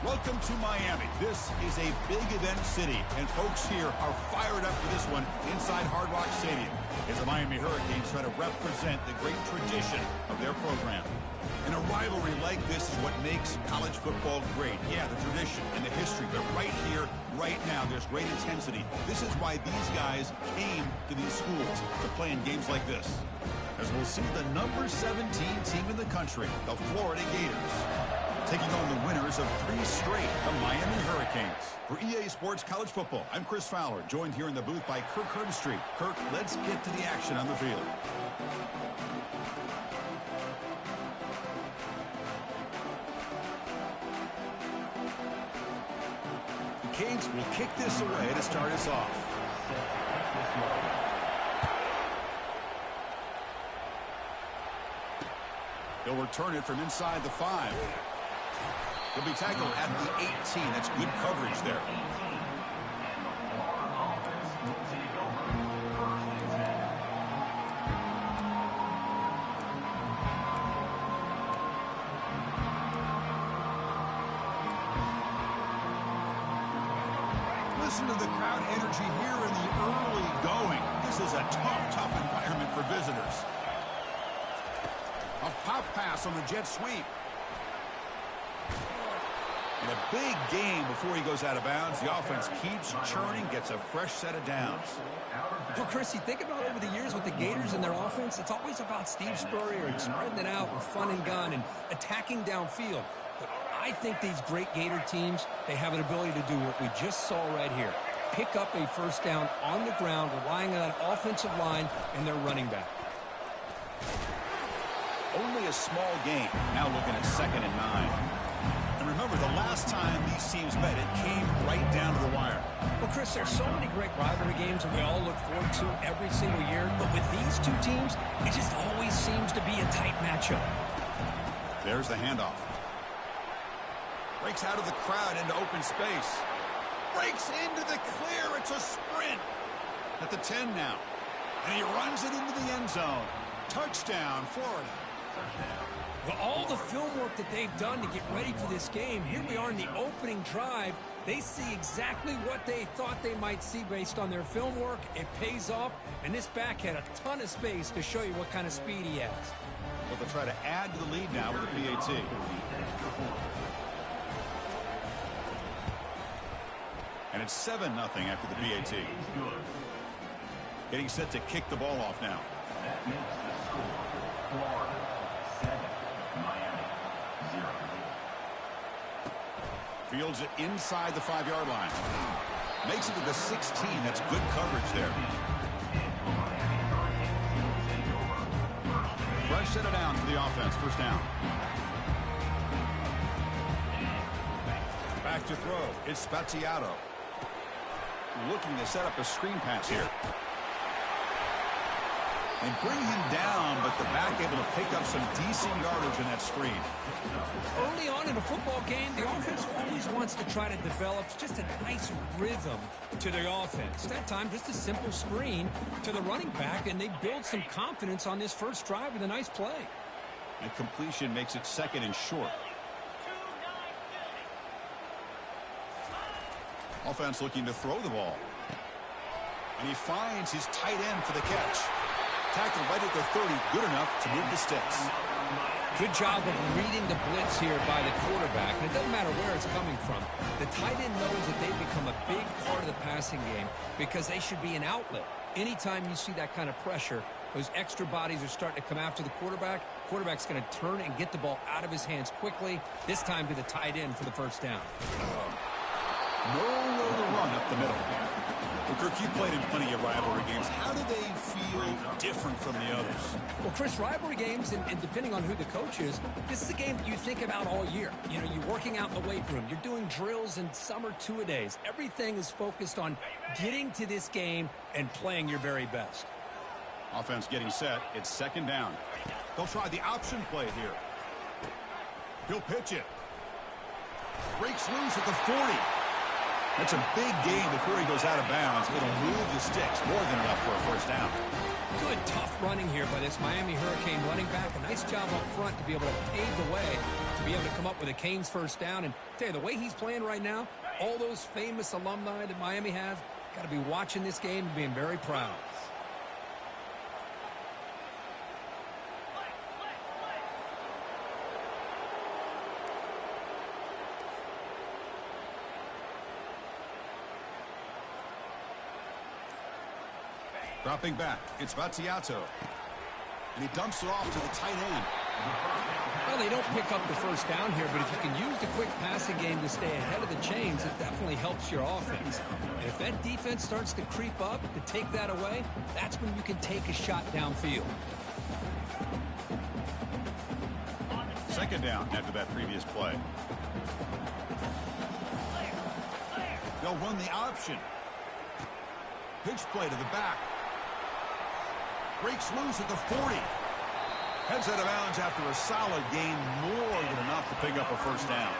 Welcome to Miami. This is a big event city, and folks here are fired up for this one inside Hard Rock Stadium as the Miami Hurricanes try to represent the great tradition of their program. And a rivalry like this is what makes college football great. Yeah, the tradition and the history, but right here, right now, there's great intensity. This is why these guys came to these schools to play in games like this. As we'll see the number 17 team in the country, the Florida Gators, taking on the winners of 3 straight, the Miami Hurricanes. For EA Sports College Football, I'm Chris Fowler, joined here in the booth by Kirk Herbstreit. Kirk, let's get to the action on the field. The Canes will kick this away to start us off. He'll return it from inside the 5. He'll be tackled at the 18. That's good coverage there. Listen to the crowd energy here in the early going. This is a tough environment for visitors. A pop pass on the jet sweep. And a big gain before he goes out of bounds. The offense keeps churning, gets a fresh set of downs. Well, Chris, you think about over the years with the Gators and their offense, it's always about Steve Spurrier and spreading it out with fun and gun and attacking downfield. But I think these great Gator teams, they have an ability to do what we just saw right here. Pick up a first down on the ground, relying on that offensive line and their running back. Only a small gain. Now looking at 2nd and 9. And remember, the last time these teams met, it came right down to the wire. Well, Chris, there's so many great rivalry games that we all look forward to every single year. But with these two teams, it just always seems to be a tight matchup. There's the handoff. Breaks out of the crowd into open space. Breaks into the clear. It's a sprint. At the 10 now. And he runs it into the end zone. Touchdown, Florida. Well, all the film work that they've done to get ready for this game, here we are in the opening drive. They see exactly what they thought they might see based on their film work. It pays off, and this back had a ton of space to show you what kind of speed he has. Well, they'll try to add to the lead now with the PAT. And it's 7-0 after the PAT. Getting set to kick the ball off now. That makes the score Florida 7, Miami 0. Fields it inside the 5-yard line. Makes it to the 16. That's good coverage there. Fresh set of downs for the offense. First down. Back to throw. It's Spaziato. Looking to set up a screen pass here. And bring him down, but the back able to pick up some decent yardage in that screen. Early on in a football game, the offense always wants to try to develop just a nice rhythm to their offense. That time, just a simple screen to the running back, and they build some confidence on this first drive with a nice play. And completion makes it 2nd and short. Offense looking to throw the ball. And he finds his tight end for the catch. Tackled right at the 30, good enough to move the sticks. Good job of reading the blitz here by the quarterback. And it doesn't matter where it's coming from. The tight end knows that they've become a big part of the passing game because they should be an outlet. Anytime you see that kind of pressure, those extra bodies are starting to come after the quarterback. Quarterback's going to turn and get the ball out of his hands quickly, this time to the tight end for the first down. Nowhere to run up the middle. Well, Kirk, you played in plenty of rivalry games. How do they feel different from the others? Well, Chris, rivalry games, and depending on who the coach is, this is a game that you think about all year. You know, you're working out in the weight room. You're doing drills in summer two-a-days. Everything is focused on getting to this game and playing your very best. Offense getting set. It's 2nd down. They'll try the option play here. He'll pitch it. Breaks loose at the 40. That's a big gain before he goes out of bounds. It'll move the sticks more than enough for a first down. Good Good, tough running here by this Miami Hurricane running back. A nice job up front to be able to pave the way, to be able to come up with a Canes first down. And tell you, the way he's playing right now, all those famous alumni that Miami has, got to be watching this game and being very proud. Dropping back, it's Battiato. And he dumps it off to the tight end. Well, they don't pick up the first down here, but if you can use the quick passing game to stay ahead of the chains, it definitely helps your offense. And if that defense starts to creep up, to take that away, that's when you can take a shot downfield. Second down after that previous play. They'll run the option. Pitch play to the back. Breaks loose at the 40. Heads out of bounds after a solid gain, more than enough to pick up a first down.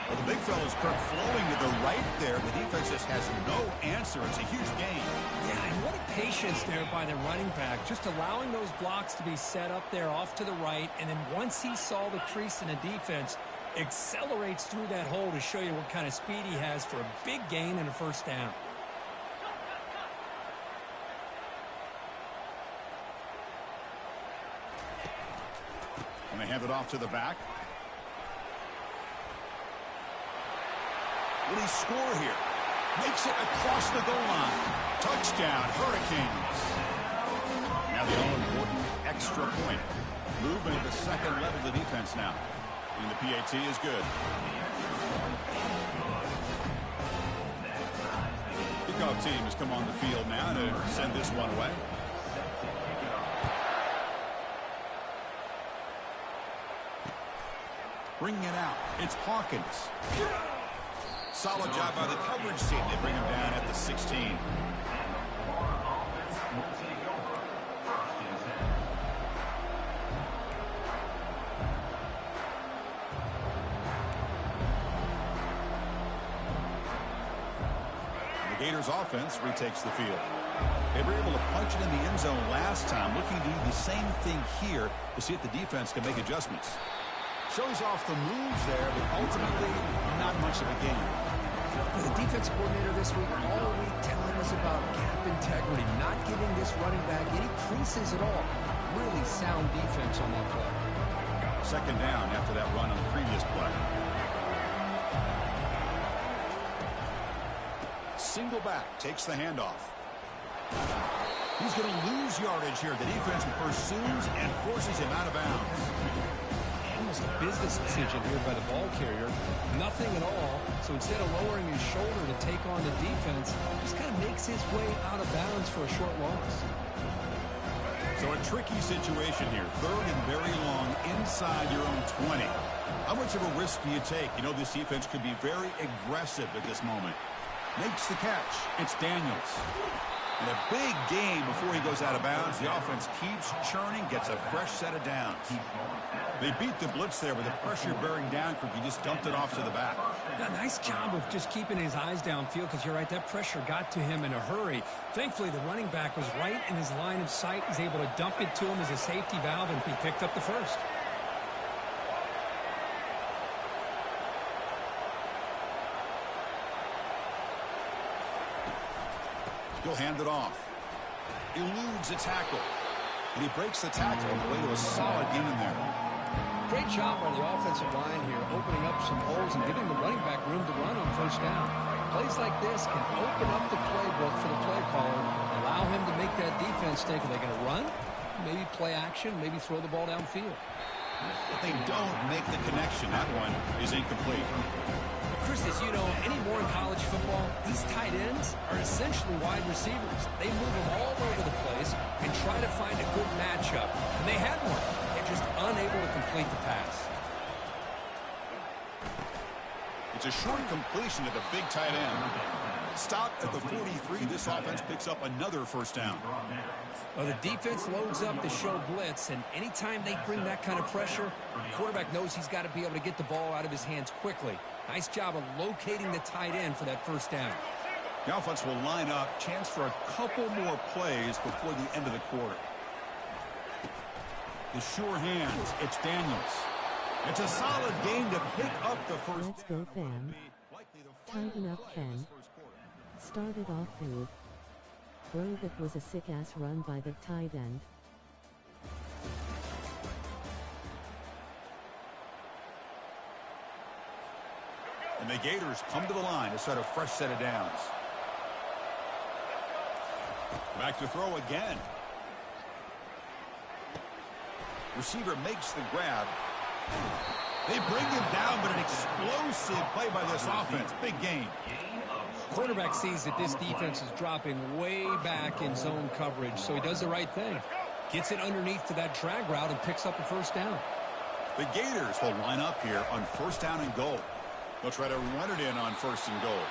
Well, the big fella's Kirk flowing to the right there. The defense just has no answer. It's a huge gain. Yeah, and what a patience there by the running back. Just allowing those blocks to be set up there off to the right. And then once he saw the crease in the defense, accelerates through that hole to show you what kind of speed he has for a big gain and a first down. And they hand it off to the back. Will he score here? Makes it across the goal line. Touchdown, Hurricanes. Now the all-important extra point. Movement at the second level of the defense now. And the PAT is good. Kickoff team has come on the field now to send this one away. Bringing it out. It's Hawkins. Solid job by the coverage team. They bring him down at the 16. The Gators offense retakes the field. They were able to punch it in the end zone last time, looking to do the same thing here to see if the defense can make adjustments. Shows off the moves there, but ultimately not much of a gain. The defense coordinator this week all week telling us about gap integrity, not giving this running back any creases at all. Really sound defense on that play. Second down after that run on the previous play. Single back takes the handoff. He's going to lose yardage here. The defense pursues and forces him out of bounds. Almost a business decision here by the ball carrier. Nothing at all. So instead of lowering his shoulder to take on the defense, just kind of makes his way out of bounds for a short loss. So a tricky situation here. Third and very long inside your own 20. How much of a risk do you take? You know this defense could be very aggressive at this moment. Makes the catch. It's Daniels. And a big gain before he goes out of bounds. The offense keeps churning, gets a fresh set of downs. They beat the blitz there with the pressure bearing down. He just dumped it off to the back. Yeah, nice job of just keeping his eyes downfield because you're right, that pressure got to him in a hurry. Thankfully, the running back was right in his line of sight. He's able to dump it to him as a safety valve, and he picked up the first. He'll hand it off. Eludes a tackle. And he breaks the tackle on the way to a solid gain there. Great job by the offensive line here, opening up some holes and giving the running back room to run on first down. Plays like this can open up the playbook for the play caller, allow him to make that defense think, are they going to run? Maybe play action, maybe throw the ball downfield. But they don't make the connection. That one is incomplete. Chris, as you know, anymore in college football, these tight ends are essentially wide receivers. They move them all over the place and try to find a good matchup. And they had one. They're just unable to complete the pass. It's a short completion to the big tight end. Stopped at the 43. This offense picks up another first down. Well, the defense loads up to show blitz, and anytime they bring that kind of pressure, the quarterback knows he's got to be able to get the ball out of his hands quickly. Nice job of locating the tight end for that first down. The offense will line up. Chance for a couple more plays before the end of the quarter. The sure hands. It's Daniels. It's a solid game to pick up the first. Let's go, fam. Tighten up, Ken. Started off good. Bro, that was a sick-ass run by the tight end. And the Gators come to the line to start a fresh set of downs. Back to throw again. Receiver makes the grab. They bring him down, but an explosive play by this offense. Big gain. Quarterback sees that this defense is dropping way back in zone coverage, so he does the right thing. Gets it underneath to that drag route and picks up a first down. The Gators will line up here on first down and goal. They'll try to run it in on first and goal.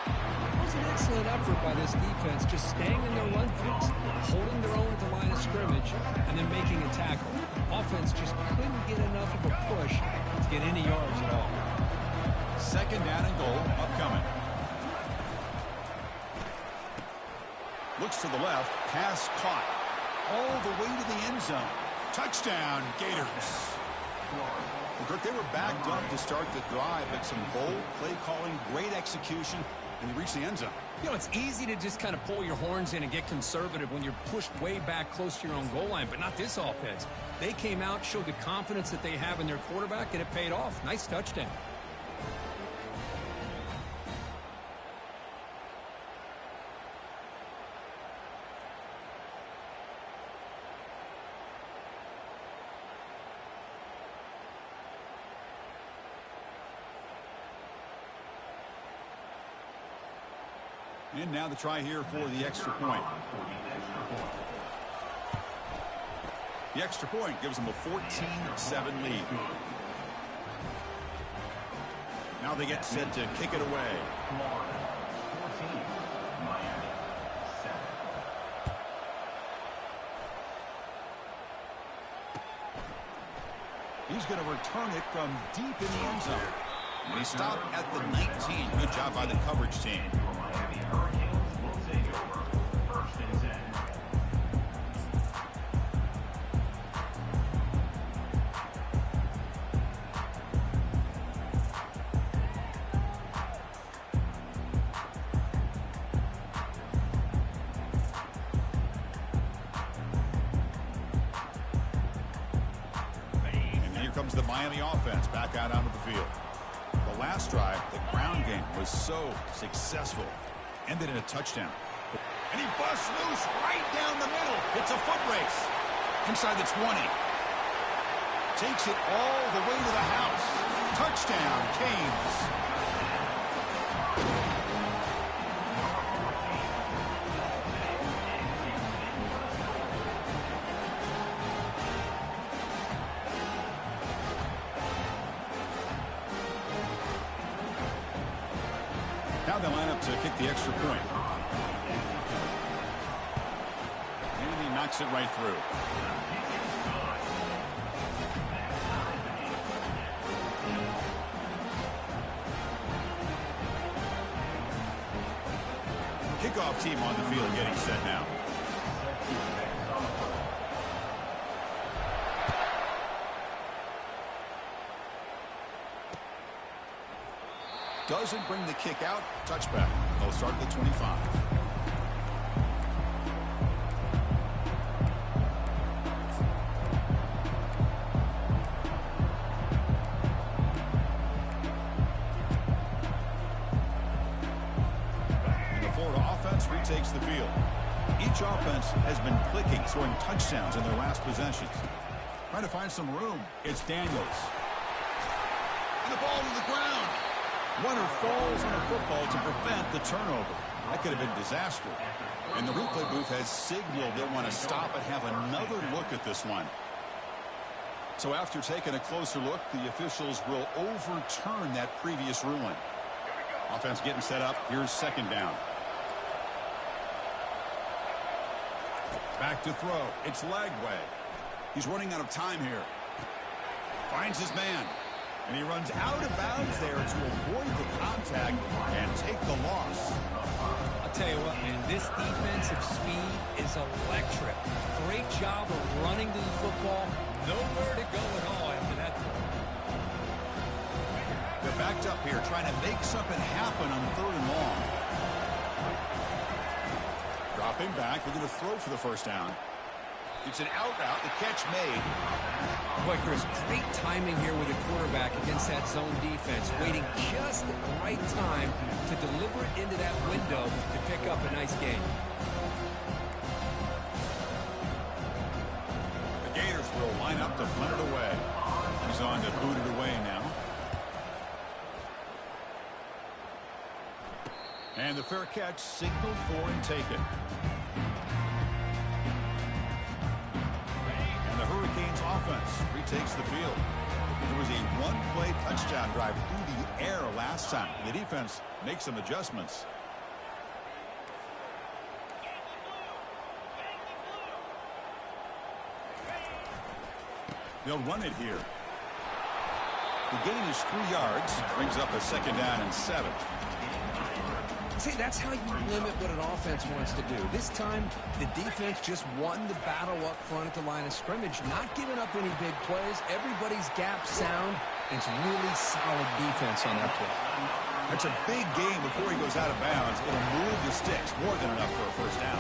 It was an excellent effort by this defense, just staying in their run fix, holding their own at the line of scrimmage, and then making a tackle. Offense just couldn't get enough of a push to get any yards at all. Second down and goal upcoming. Looks to the left, pass caught. All the way to the end zone. Touchdown, Gators. Well, Kirk, they were backed up to start the drive, but some bold play calling, great execution, and they reached the end zone. You know, it's easy to just kind of pull your horns in and get conservative when you're pushed way back close to your own goal line, but not this offense. They came out, showed the confidence that they have in their quarterback, and it paid off. Nice touchdown. And now the try here for the extra point. The extra point gives them a 14-7 lead. Now they get set to kick it away. He's going to return it from deep in the end zone. And he stopped at the 19. Good job by the coverage team. Comes the Miami offense back out onto the field. The last drive, the ground game was so successful. Ended in a touchdown. And he busts loose right down the middle. It's a foot race. Inside the 20. Takes it all the way to the house. Touchdown, Canes. Now they line up to kick the extra point. And he knocks it right through. Kickoff team on the field getting set now. Doesn't bring the kick out. Touchback. They'll start at the 25. And the Florida offense retakes the field. Each offense has been clicking, scoring touchdowns in their last possessions. Trying to find some room. It's Daniels. And the ball to the ground. Runner falls on a football to prevent the turnover. That could have been disastrous. And the replay booth has signaled they'll want to stop and have another look at this one. So after taking a closer look, the officials will overturn that previous ruling. Offense getting set up. Here's second down. Back to throw. It's Lagway. He's running out of time here. Finds his man. And he runs out of bounds there to avoid the contact and take the loss. I'll tell you what, man, this defensive speed is electric. Great job of running to the football, Nowhere to go at all after that throw. They're backed up here trying to make something happen on 3rd and long. Dropping back, they're going to throw for the first down. It's an out route, the catch made. Boy, Chris, great timing here with the quarterback against that zone defense, waiting just at the right time to deliver it into that window to pick up a nice gain. The Gators will line up to punt it away. He's on to boot it away now. And the fair catch signaled for and taken. And the Hurricanes offense retakes the field. There was a one-play touchdown drive through the air last time. The defense makes some adjustments. They'll run it here. The gain is 3 yards. Brings up a 2nd down and 7. See, that's how you limit what an offense wants to do. This time, the defense just won the battle up front at the line of scrimmage, not giving up any big plays. Everybody's gap sound. It's really solid defense on that play. That's a big game before he goes out of bounds. It'll move the sticks more than enough for a first down.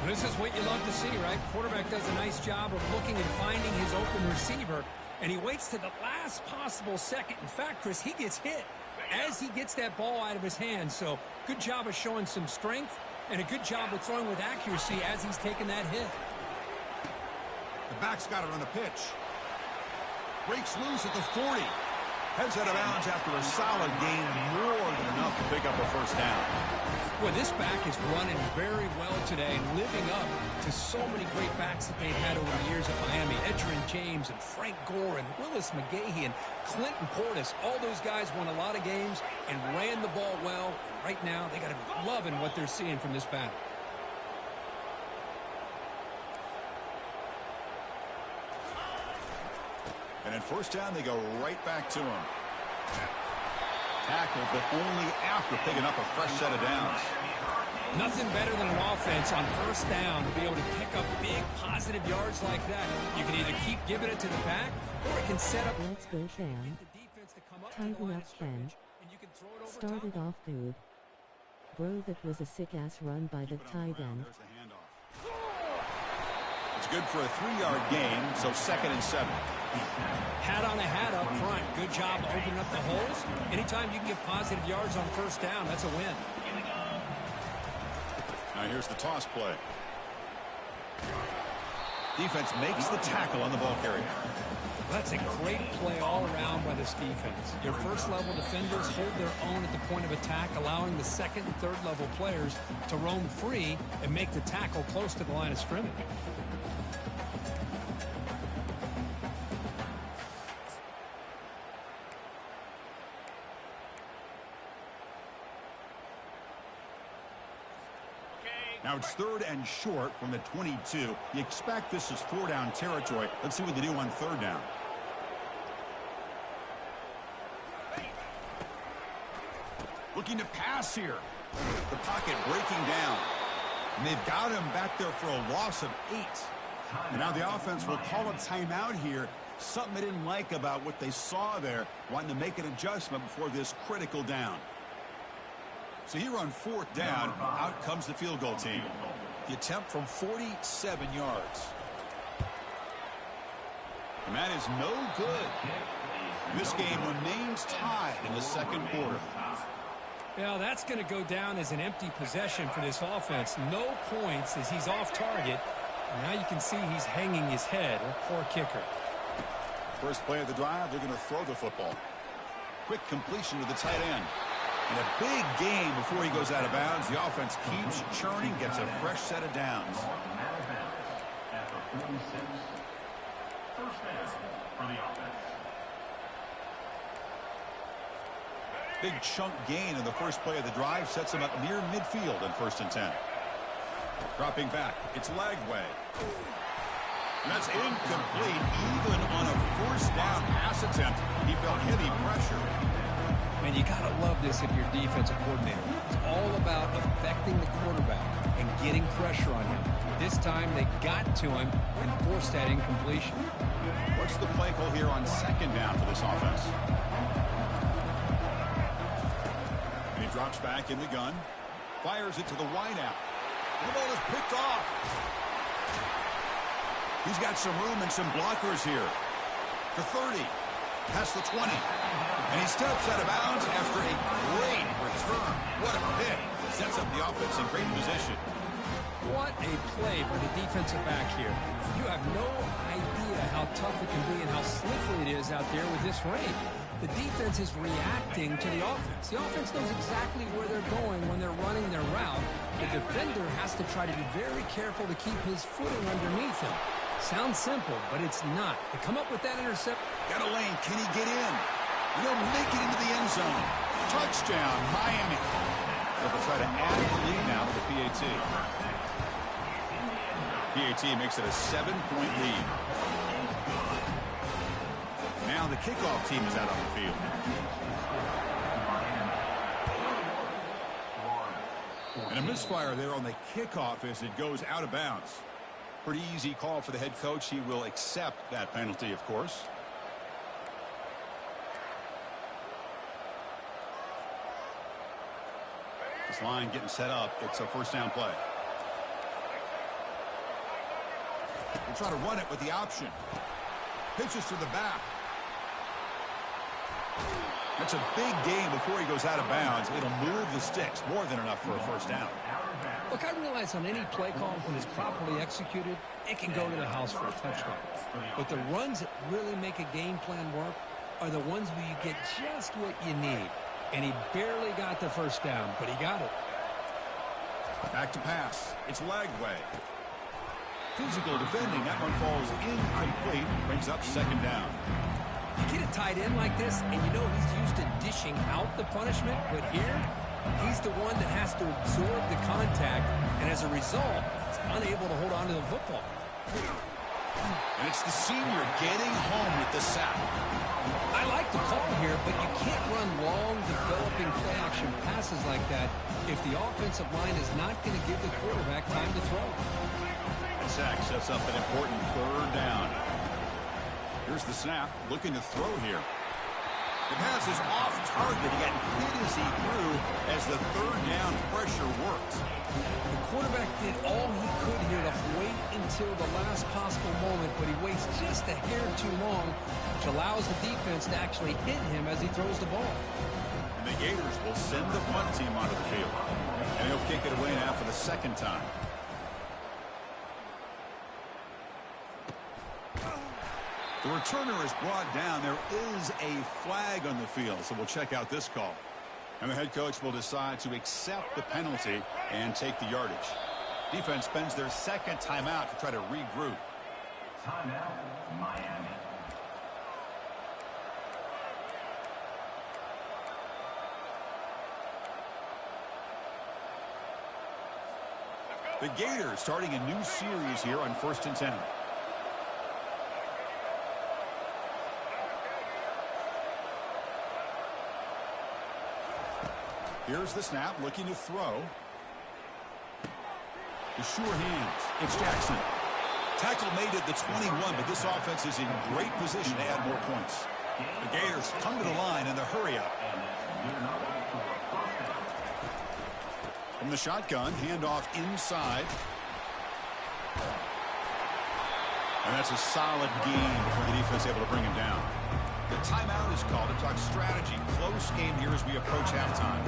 This is what you love to see, right? Quarterback does a nice job of looking and finding his open receiver, and he waits to the last possible second. In fact, Chris, he gets hit as he gets that ball out of his hands. So good job of showing some strength and a good job of throwing with accuracy as he's taking that hit. The back's got it on the pitch. Breaks loose at the 40. Heads out of bounds after a solid gain, more than enough to pick up a first down. Well, this back is running very well today and living up to so many great backs that they've had over the years at Miami. Edgerrin James and Frank Gore and Willis McGahee and Clinton Portis. All those guys won a lot of games and ran the ball well. And right now, they got to be loving what they're seeing from this back. And in first down, they go right back to him. Tackle, but only after picking up a fresh set of downs. Nothing better than an offense on first down to be able to pick up big positive yards like that. You can either keep giving it to the back, or it can set up. Let's go Sam. Tighten up Sam. Started off good. Bro, that was a sick-ass run by the tight end. It's good for a 3-yard gain, so 2nd and 7. Hat on a hat up front. Good job opening up the holes. Anytime you can get positive yards on first down, that's a win. Now here's the toss play. Defense makes the tackle on the ball carrier. That's a great play all around by this defense. Your first-level defenders hold their own at the point of attack, allowing the second and third-level players to roam free and make the tackle close to the line of scrimmage. Now it's 3rd and short from the 22. You expect this is 4-down territory. Let's see what they do on 3rd down. Looking to pass here. The pocket breaking down. And they've got him back there for a loss of 8. And now the offense will call a timeout here. Something they didn't like about what they saw there. Wanting to make an adjustment before this critical down. So here on 4th down, out comes the field goal team. The attempt from 47 yards. And that is no good. This game remains tied in the 2nd quarter. Yeah, that's going to go down as an empty possession for this offense. No points as he's off target. And now you can see he's hanging his head. A poor kicker. First play of the drive, they're going to throw the football. Quick completion to the tight end. And a big game before he goes out of bounds. The offense keeps churning, gets a fresh set of downs. At the 46. First down for the offense. Big chunk gain in the first play of the drive sets him up near midfield in 1st and 10. Dropping back, it's Lagway. And that's incomplete. Even on a first down pass attempt, he felt heavy pressure. Man, you got to love this if you're a defensive coordinator. It's all about affecting the quarterback and getting pressure on him. This time, they got to him and forced that incompletion. What's the play call here on second down for this offense? And he drops back in the gun. Fires it to the wideout. The ball is picked off. He's got some room and some blockers here. For 30. Past the 20. And he steps out of bounds after a great return. What a pick. Sets up the offense in great position. What a play by the defensive back here. You have no idea how tough it can be and how slippery it is out there with this rain. The defense is reacting to the offense. The offense knows exactly where they're going when they're running their route. The defender has to try to be very careful to keep his footing underneath him. Sounds simple, but it's not. To come up with that intercept. Got a lane. Can he get in? He'll make it into the end zone. Touchdown, Miami. They'll try to add the lead now to the PAT. PAT makes it a 7-point lead. Now the kickoff team is out on the field. And a misfire there on the kickoff as it goes out of bounds. Pretty easy call for the head coach. He will accept that penalty, of course. This line getting set up. It's a first down play. We'll try to run it with the option. Pitches to the back. That's a big gain before he goes out of bounds. It'll move the sticks. More than enough for a first down. Look, I realize on any play call, when it's properly executed, it can go to the house for a touchdown. But the runs that really make a game plan work are the ones where you get just what you need. And he barely got the first down, but he got it. Back to pass. It's Lagway. Physical defending. That one falls incomplete. Brings up second down. You get a tight end like this, and you know he's used to dishing out the punishment, but here, he's the one that has to absorb the contact, and as a result, he's unable to hold on to the football. And it's the senior getting home with the sack. I like the call here, but you can't run long, developing play-action passes like that if the offensive line is not going to give the quarterback time to throw. The sack sets up an important third down. Here's the snap, looking to throw here. The pass is off target. He got hit as he threw as the third down pressure worked. The quarterback did all he could here to wait until the last possible moment, but he waits just a hair too long, which allows the defense to actually hit him as he throws the ball. And the Gators will send the punt team onto the field. And he'll kick it away now for the second time. The returner is brought down. There is a flag on the field, so we'll check out this call. And the head coach will decide to accept the penalty and take the yardage. Defense spends their second timeout to try to regroup. Timeout, Miami. The Gators starting a new series here on 1st and 10. Here's the snap, looking to throw. The sure hands. It's Jackson. Tackle made at the 21, but this offense is in great position to add more points. The Gators come to the line in the hurry-up. From the shotgun, handoff inside. And that's a solid gain before the defense able to bring him down. The timeout is called to talk strategy. Close game here as we approach halftime.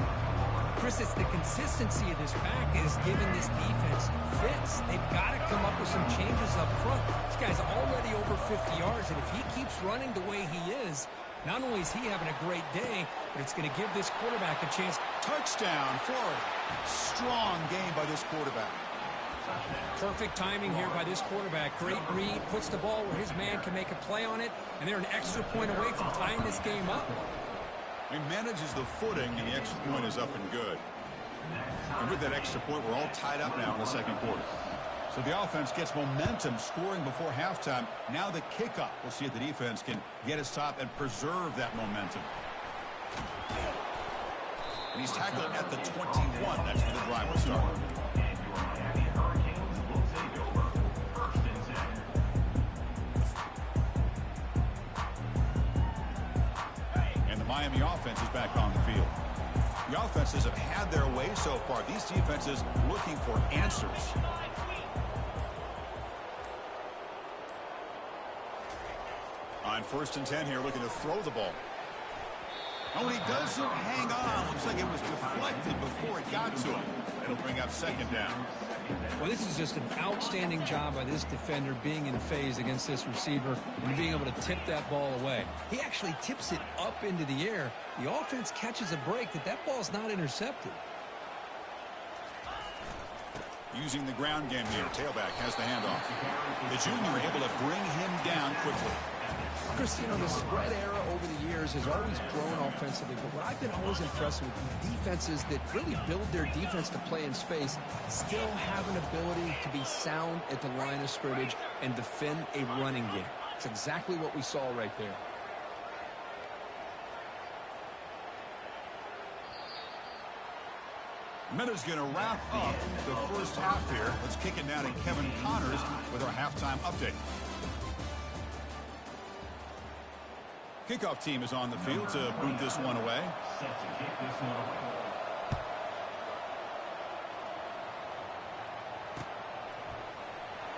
Chris, it's the consistency of this pack is giving this defense fits. They've got to come up with some changes up front. This guy's already over 50 yards, and if he keeps running the way he is, not only is he having a great day, but it's going to give this quarterback a chance. Touchdown, Florida. Strong game by this quarterback. Perfect timing here by this quarterback. Great read, puts the ball where his man can make a play on it, and they're an extra point away from tying this game up. He manages the footing, and the extra point is up and good. And with that extra point, we're all tied up now in the second quarter. So the offense gets momentum, scoring before halftime. Now the kickoff. We'll see if the defense can get his top and preserve that momentum. And he's tackled at the 21. That's where the drive will start. And the Miami offense is back on the field. The offenses have had their way so far. These defenses looking for answers. On 1st and 10 here, looking to throw the ball. And when he doesn't hang on, looks like it was deflected before it got to him. It'll bring up 2nd down. Well, this is just an outstanding job by this defender being in phase against this receiver and being able to tip that ball away. He actually tips it up into the air. The offense catches a break that ball's not intercepted. Using the ground game here, tailback has the handoff. The junior able to bring him down quickly. Chris, you know, the spread era over the years has always grown offensively, but what I've been always impressed with defenses that really build their defense to play in space still have an ability to be sound at the line of scrimmage and defend a running game. It's exactly what we saw right there. Minute's going to wrap up the first half here. Let's kick it down to Kevin Connors with our halftime update. Kickoff team is on the field to boot this one away.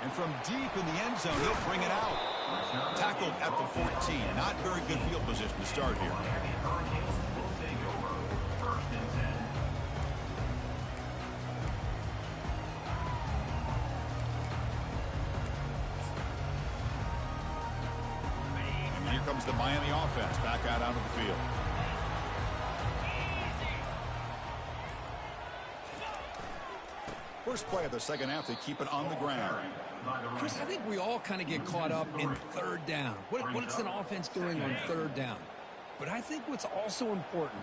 And from deep in the end zone, he'll bring it out. Tackled at the 14. Not very good field position to start here. Here comes the Miami offense back out onto the field. First play of the second half, they keep it on the ground. Chris, I think we all kind of get caught up in 3rd down. What's an offense doing on 3rd down? But I think what's also important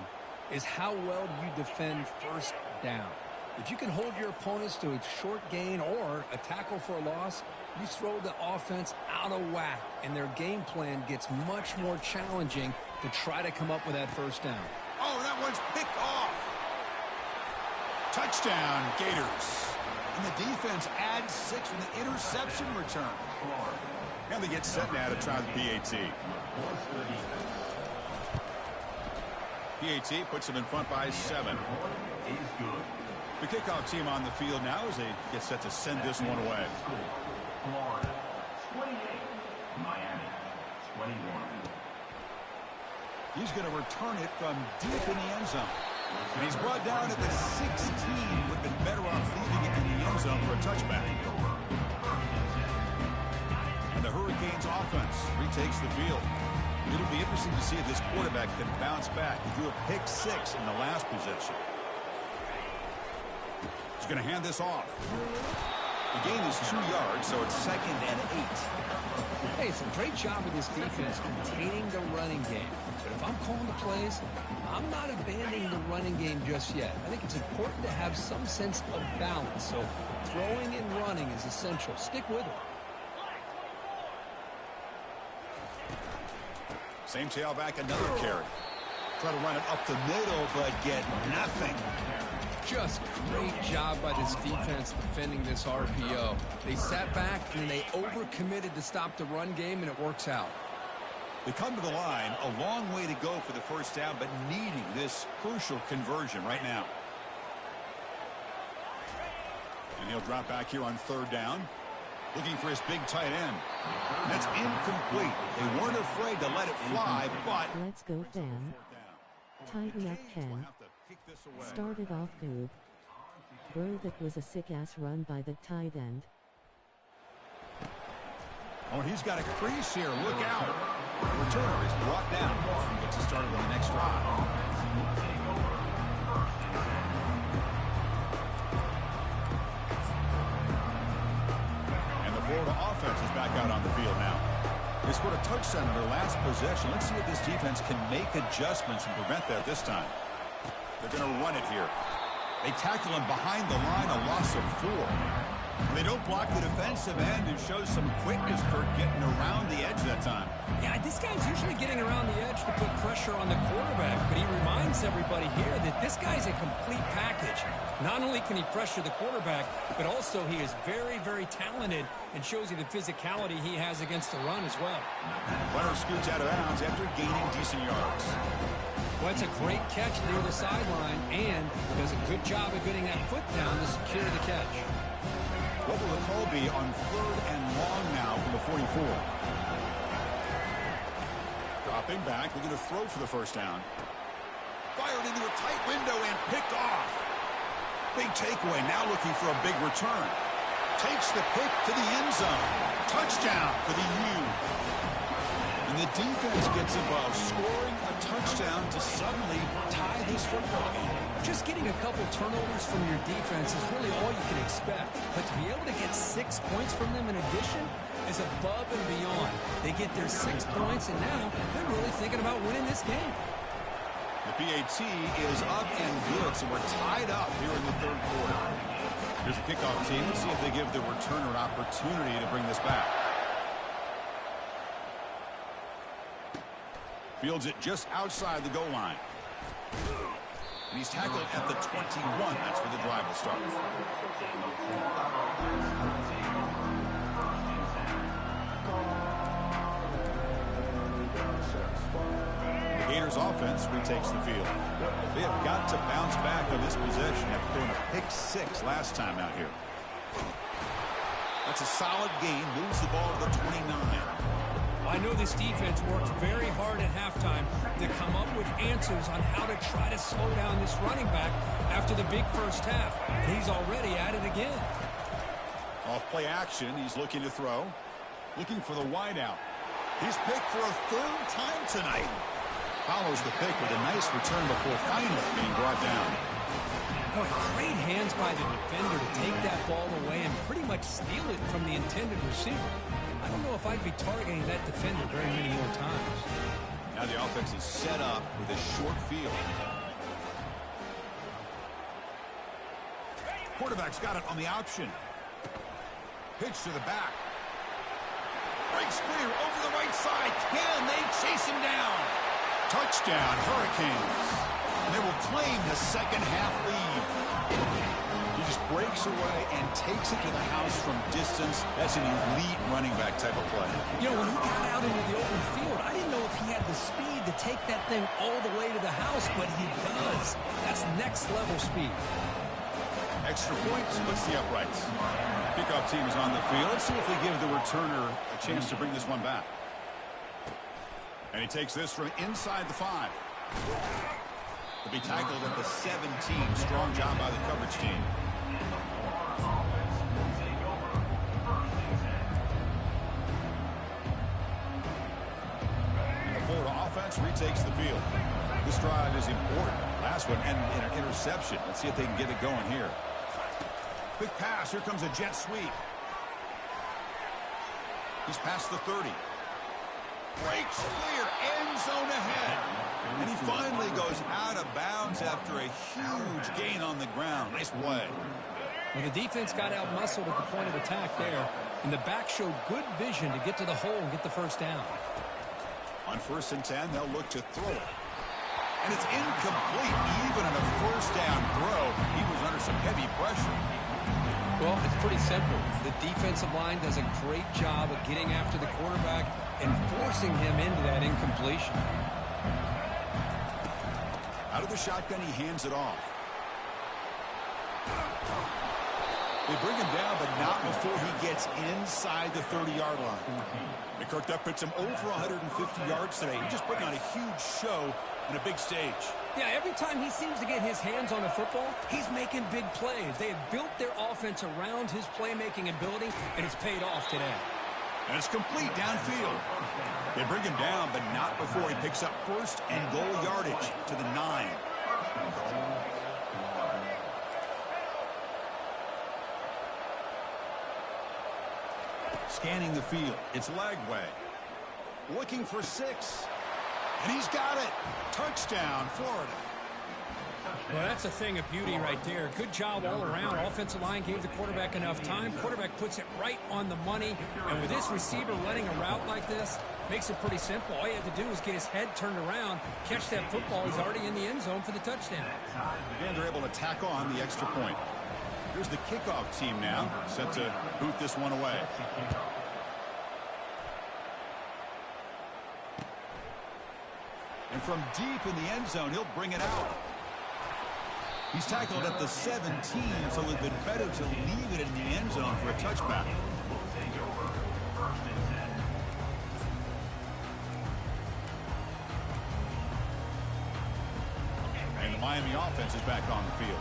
is how well you defend 1st down. If you can hold your opponents to a short gain or a tackle for a loss, you throw the offense out of whack, and their game plan gets much more challenging to try to come up with that 1st down. Oh, that one's picked off. Touchdown, Gators. And the defense adds 6 from the interception return. Now they get set now to try the PAT. PAT puts them in front by 7. The kickoff team on the field now as they get set to send this one away. Florida, 28. Miami, 21. He's going to return it from deep in the end zone. And he's brought down at the 16. Would have been better off leaving it in the end zone for a touchback. And the Hurricanes offense retakes the field. It'll be interesting to see if this quarterback can bounce back. He drew a pick 6 in the last possession. He's going to hand this off. The gain is 2 yards, so it's 2nd and 8. Hey, it's a great job of this defense containing the running game. But if I'm calling the plays, I'm not abandoning the running game just yet. I think it's important to have some sense of balance. So throwing and running is essential. Stick with it. Same tailback, another carry. Try to run it up the middle, but get nothing. Just great job by this defense defending this RPO. They sat back and they overcommitted to stop the run game, and it works out. They come to the line, a long way to go for the 1st down, but needing this crucial conversion right now. And he'll drop back here on 3rd down, looking for his big tight end. And that's incomplete. They weren't afraid to let it fly, but... Let's go, fam. Tighten up, Ken. Started off good. Bro, that was a sick-ass run by the tight end. Oh, he's got a crease here. Look out. The returner is brought down. Gets us started on the next drive. And the Florida offense is back out on the field now. They scored a touchdown in their last possession. Let's see if this defense can make adjustments and prevent that this time. They're going to run it here. They tackle him behind the line, a loss of 4. They don't block the defensive end and show some quickness, Kirk, getting around the edge that time. Yeah, this guy's usually getting around the edge to put pressure on the quarterback, but he reminds everybody here that this guy's a complete package. Not only can he pressure the quarterback, but also he is very, very talented and shows you the physicality he has against the run as well. Runner scoots out of bounds after gaining decent yards. Well, it's a great catch near the sideline and does a good job of getting that foot down to secure the catch. What will the call be on 3rd and long now from the 44? Dropping back, they're going to throw for the first down. Fired into a tight window and picked off. Big takeaway, now looking for a big return. Takes the pick to the end zone. Touchdown for the U. And the defense gets involved, scoring a touchdown to suddenly tie this football game. Just getting a couple turnovers from your defense is really all you can expect. But to be able to get 6 points from them in addition is above and beyond. They get their 6 points, and now they're really thinking about winning this game. The PAT is up and good, so we're tied up here in the 3rd quarter. Here's the kickoff team. Let's see if they give the returner an opportunity to bring this back. Fields it just outside the goal line. And he's tackled at the 21. That's where the drive will start. The Gators offense retakes the field. They have got to bounce back on this possession after throwing a pick 6 last time out here. That's a solid gain. Moves the ball to the 29. I know this defense worked very hard at halftime to come up with answers on how to try to slow down this running back after the big first half. And he's already at it again. Off play action. He's looking to throw. Looking for the wideout. He's picked for a 3rd time tonight. Follows the pick with a nice return before finally being brought down. Boy, great hands by the defender to take that ball away and pretty much steal it from the intended receiver. I don't know if I'd be targeting that defender very many more times. Now the offense is set up with a short field. Quarterback's got it on the option. Pitch to the back. Breaks clear over the right side. Can they chase him down? Touchdown, Hurricanes. And they will claim the second half lead. He just breaks away and takes it to the house from distance. That's an elite running back type of play. You know, when he got out into the open field, I didn't know if he had the speed to take that thing all the way to the house, but he does. That's next level speed. Extra point splits the uprights. Kickoff team is on the field. Let's see if they give the returner a chance to bring this one back. And he takes this from inside the 5. To be tackled at the 17. Strong job by the coverage team. And the Florida offense retakes the field. This drive is important. Last one and an interception. Let's see if they can get it going here. Quick pass. Here comes a jet sweep. He's past the 30. Breaks clear. End zone ahead. And he finally goes out of bounds after a huge gain on the ground. Nice play. Well, the defense got out-muscled at the point of attack there, and the back showed good vision to get to the hole and get the first down. On 1st and 10, they'll look to throw it. And it's incomplete. Even on a first down throw, he was under some heavy pressure. Well, it's pretty simple. The defensive line does a great job of getting after the quarterback and forcing him into that incompletion. Out of the shotgun, he hands it off. They bring him down, but not before he gets inside the 30-yard line. And Kirk, that puts him over 150 yards today. He's just putting on a huge show on a big stage. Yeah, every time he seems to get his hands on a football, he's making big plays. They have built their offense around his playmaking ability, and it's paid off today. And it's complete downfield. They bring him down, but not before he picks up 1st and goal yardage to the 9. Scanning the field. It's Lagway. Looking for 6. And he's got it. Touchdown, Florida. Well, that's a thing of beauty right there. Good job all around. Offensive line gave the quarterback enough time. Quarterback puts it right on the money. And with this receiver running a route like this, makes it pretty simple. All you have to do is get his head turned around, catch that football. He's already in the end zone for the touchdown. And they're able to tack on the extra point. Here's the kickoff team now, set to boot this one away. And from deep in the end zone, he'll bring it out. He's tackled at the 17, so it would have been better to leave it in the end zone for a touchback. And the Miami offense is back on the field.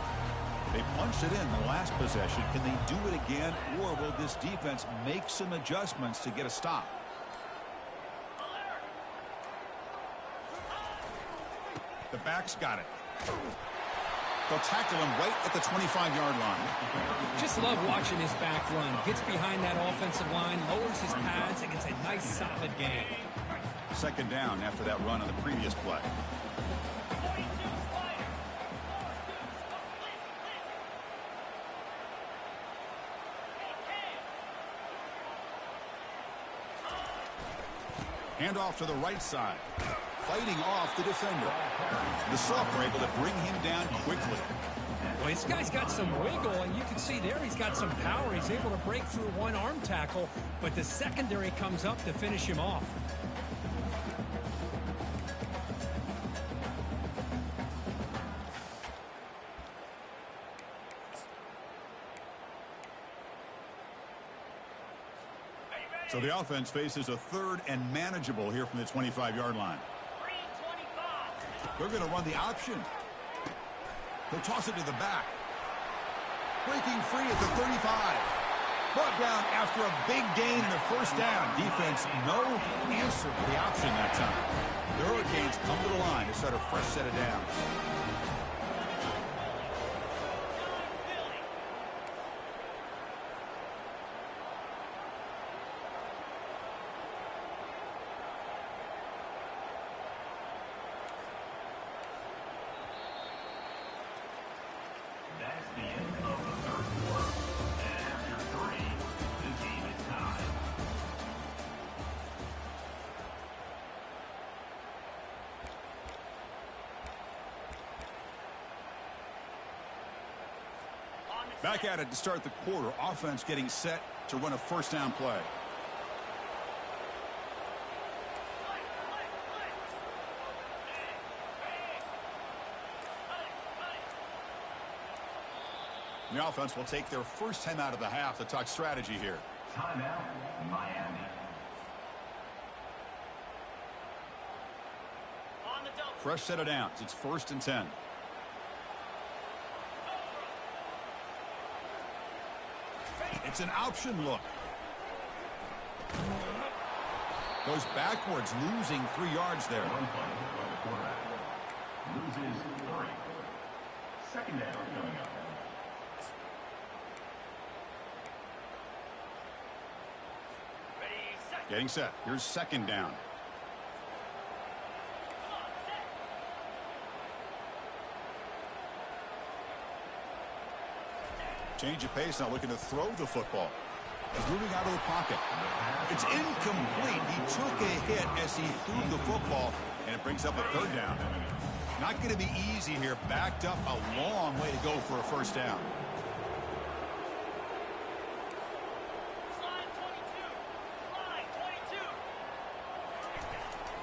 They punched it in the last possession. Can they do it again, or will this defense make some adjustments to get a stop? The back's got it. They'll tackle him right at the 25-yard line. Just love watching his back run. Gets behind that offensive line, lowers his pads, and gets a nice, solid gain. Second down after that run on the previous play. Handoff to the right side. Fighting off the defender. The Soft were able to bring him down quickly. Well, this guy's got some wiggle, and you can see there he's got some power. He's able to break through one arm tackle, but the secondary comes up to finish him off. So the offense faces a third and manageable here from the 25-yard line. They're going to run the option. They'll toss it to the back. Breaking free at the 35. Brought down after a big gain and a first down. Defense, no answer for the option that time. The Hurricanes come to the line to start a fresh set of downs. That's the end of the third quarter. And after 3, the game is tied. Back at it to start the quarter. Offense getting set to run a first down play. The offense will take their first time out of the half to talk strategy here. Timeout, Miami. Fresh set of downs. It's 1st and 10. It's an option look. Goes backwards, losing 3 yards there. One play by the quarterback. Loses 3. Second down coming up. Getting set. Here's second down. Change of pace, now looking to throw the football. He's moving out of the pocket. It's incomplete. He took a hit as he threw the football, and it brings up a third down. Not going to be easy here. Backed up a long way to go for a first down.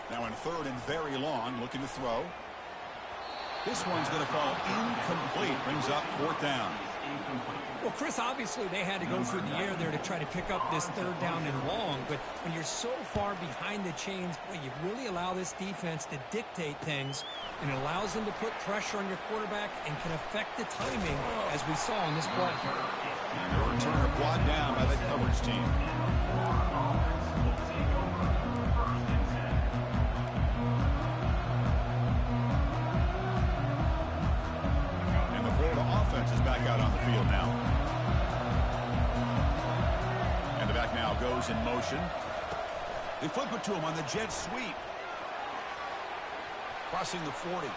Now in third and very long, looking to throw. This one's going to fall incomplete. Brings up 4th down. Well, Chris, obviously they had to go through the air there to try to pick up this third down and long, but when you're so far behind the chains, boy, you really allow this defense to dictate things, and it allows them to put pressure on your quarterback and can affect the timing, as we saw in this play. And the returner brought down by the coverage team. Offense is back out on the field now. And the back now goes in motion. They flip it to him on the jet sweep. Crossing the 40.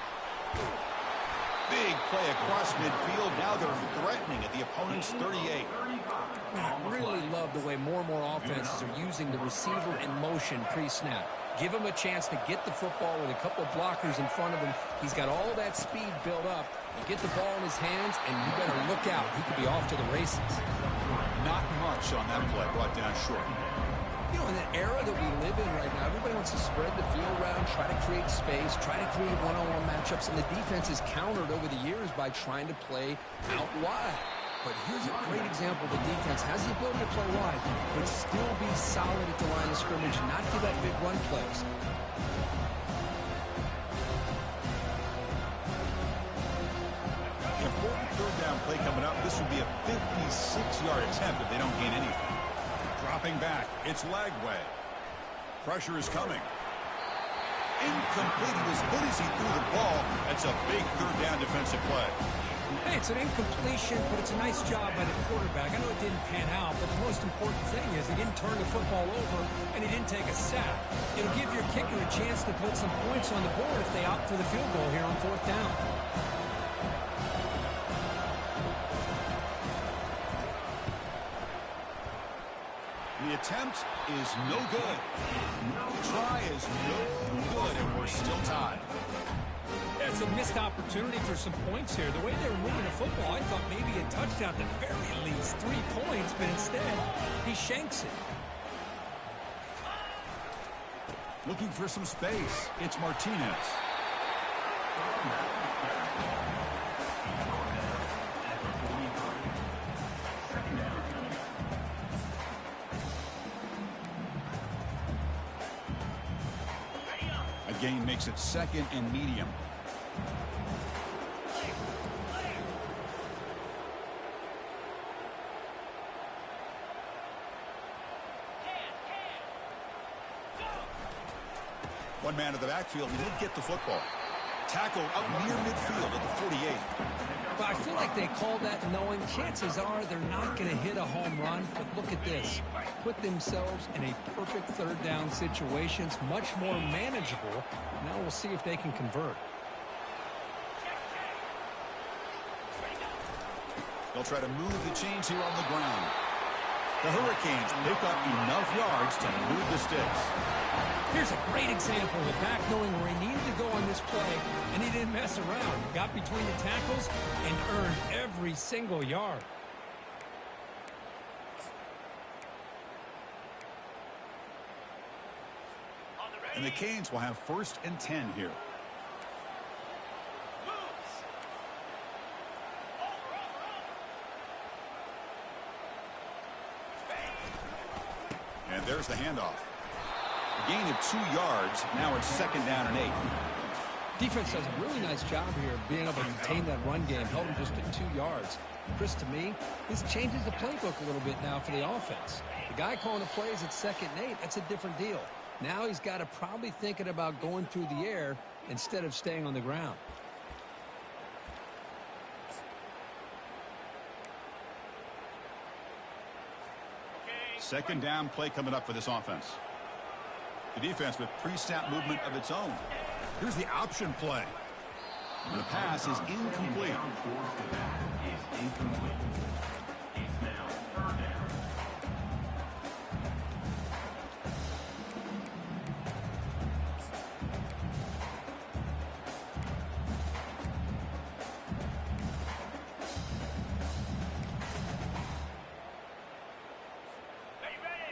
Big play across midfield. Now they're threatening at the opponent's 38. I really love the way more and more offenses are using the receiver in motion pre-snap. Give him a chance to get the football with a couple of blockers in front of him. He's got all that speed built up. You get the ball in his hands, and you better look out. He could be off to the races. Not much on that play. Brought down short. You know, in the era that we live in right now, everybody wants to spread the field around, try to create space, try to create one-on-one matchups, and the defense is countered over the years by trying to play out wide. But here's a great example. The defense has the ability to play wide, but still be solid at the line of scrimmage and not give up big run plays. An important third down play coming up. This would be a 56-yard attempt if they don't gain anything. Dropping back. It's Lagway. Pressure is coming. Incomplete. He was hit as he threw the ball. That's a big third down defensive play. Hey, it's an incompletion, but it's a nice job by the quarterback. I know it didn't pan out, but the most important thing is he didn't turn the football over, and he didn't take a sack. It'll give your kicker a chance to put some points on the board if they opt for the field goal here on fourth down. The attempt is no good. The try is no good, and we're still tied. Yeah, it's a missed opportunity for some points here. The way they were moving the football, I thought maybe a touchdown at the very least, 3 points, but instead, he shanks it. Looking for some space. It's Martinez. A gain makes it second and medium. One man to the backfield. He did get the football. Tackle up near midfield at the 48. But I feel like they call that knowing chances are they're not going to hit a home run. But look at this. Put themselves in a perfect third down situation. It's much more manageable. Now we'll see if they can convert. They'll try to move the chains here on the ground. The Hurricanes pick up enough yards to move the sticks. Here's a great example of the back knowing where he needed to go on this play, and he didn't mess around. He got between the tackles and earned every single yard. And the Canes will have 1st and 10 here. And there's the handoff. A gain of 2 yards. Now it's 2nd down and 8. Defense does a really nice job here of being able to contain that run game, held him just at 2 yards. Chris, to me, this changes the playbook a little bit now for the offense. The guy calling the plays at 2nd and 8, that's a different deal. Now he's got to probably thinking about going through the air instead of staying on the ground. Second down play coming up for this offense. The defense with pre-snap movement of its own. Here's the option play. And the pass is incomplete.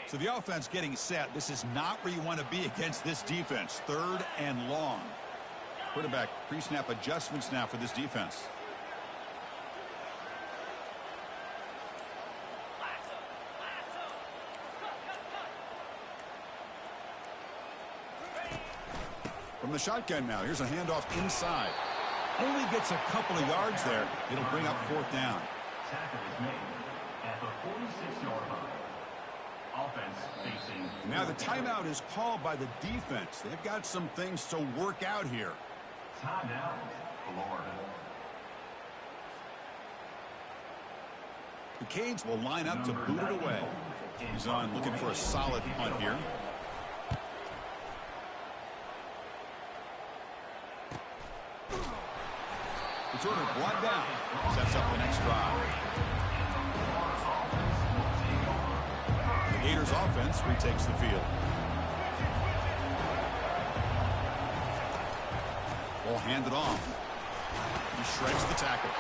So the offense getting set. This is not where you want to be against this defense. 3rd and long. Quarterback pre-snap adjustments now for this defense. From the shotgun now. Here's a handoff inside. Only gets a couple of yards there. It'll bring up 4th down. Tackle is made at the 46-yard line. Offense facing. Now the timeout is called by the defense. They've got some things to work out here. Timeout, Florida. The Canes will line up to boot it away. He's on looking for a solid punt here. Returner brought down. Sets up the next drive. The Gators offense retakes the field. Ball handed off. He shreds the tackle.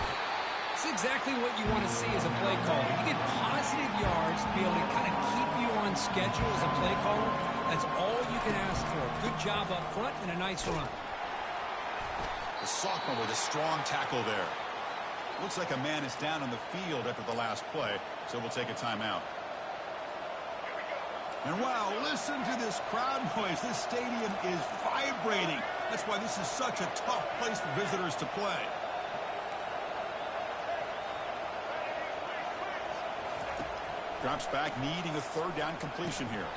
It's exactly what you want to see as a play caller. You get positive yards to be able to kind of keep you on schedule as a play caller. That's all you can ask for. Good job up front and a nice run. The sophomore with a strong tackle there. Looks like a man is down on the field after the last play, so we'll take a timeout. And wow, listen to this crowd noise. This stadium is vibrating. That's why this is such a tough place for visitors to play. Drops back, needing a third down completion here.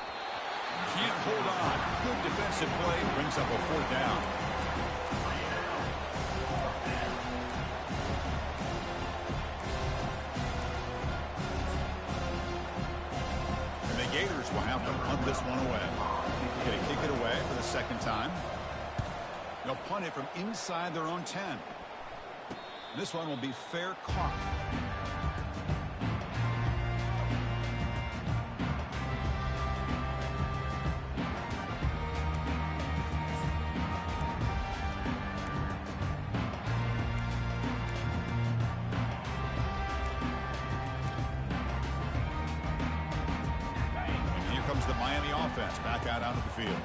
Can't hold on. Good defensive play, brings up a fourth down. And the Gators will have to punt this one away. Going to kick it away for the second time. They'll punt it from inside their own 10. This one will be fair caught. Back out onto the field.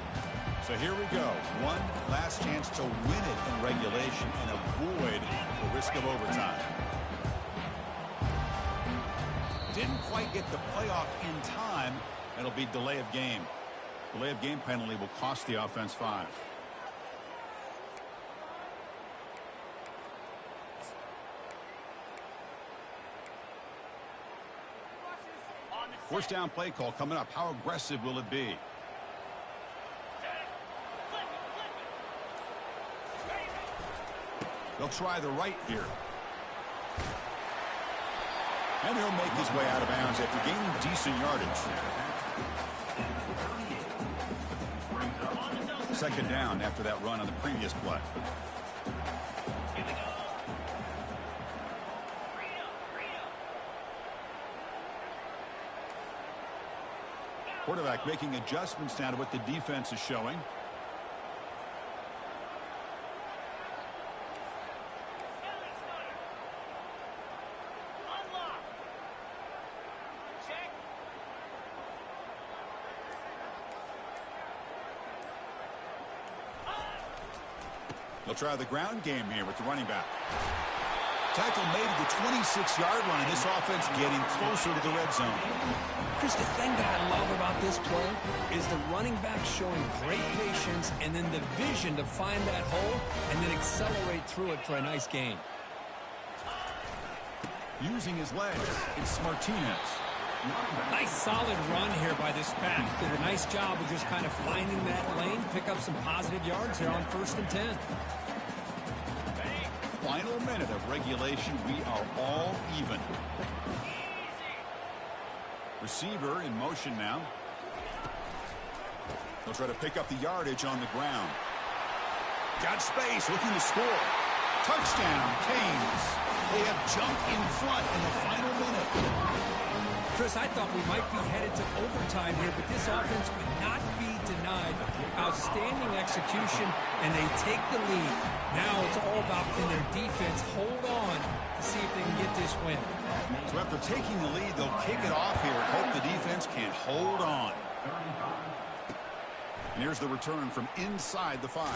So here we go. One last chance to win it in regulation and avoid the risk of overtime. Didn't quite get the playoff in time. It'll be delay of game. Delay of game penalty will cost the offense 5. First down play call coming up. How aggressive will it be? They'll try the right here. And he'll make his way out of bounds after gaining decent yardage. Second down after that run on the previous play. Quarterback making adjustments now to what the defense is showing. They'll try the ground game here with the running back. Tackle made at the 26-yard line. This offense getting closer to the red zone. Chris, the thing that I love about this play is the running back showing great patience and then the vision to find that hole and then accelerate through it for a nice gain. Using his legs, it's Martinez. Nice solid run here by this pack. Did a nice job of just kind of finding that lane, pick up some positive yards there on 1st and 10. Final minute of regulation. We are all even. Receiver in motion now. They'll try to pick up the yardage on the ground. Got space, looking to score. Touchdown, Canes. They have jumped in front in the final minute. Chris, I thought we might be headed to overtime here, but this offense could not be denied. Outstanding execution, and they take the lead. Now it's all about, can their defense hold on to see if they can get this win. So after taking the lead, they'll kick it off here and hope the defense can hold on. And here's the return from inside the 5.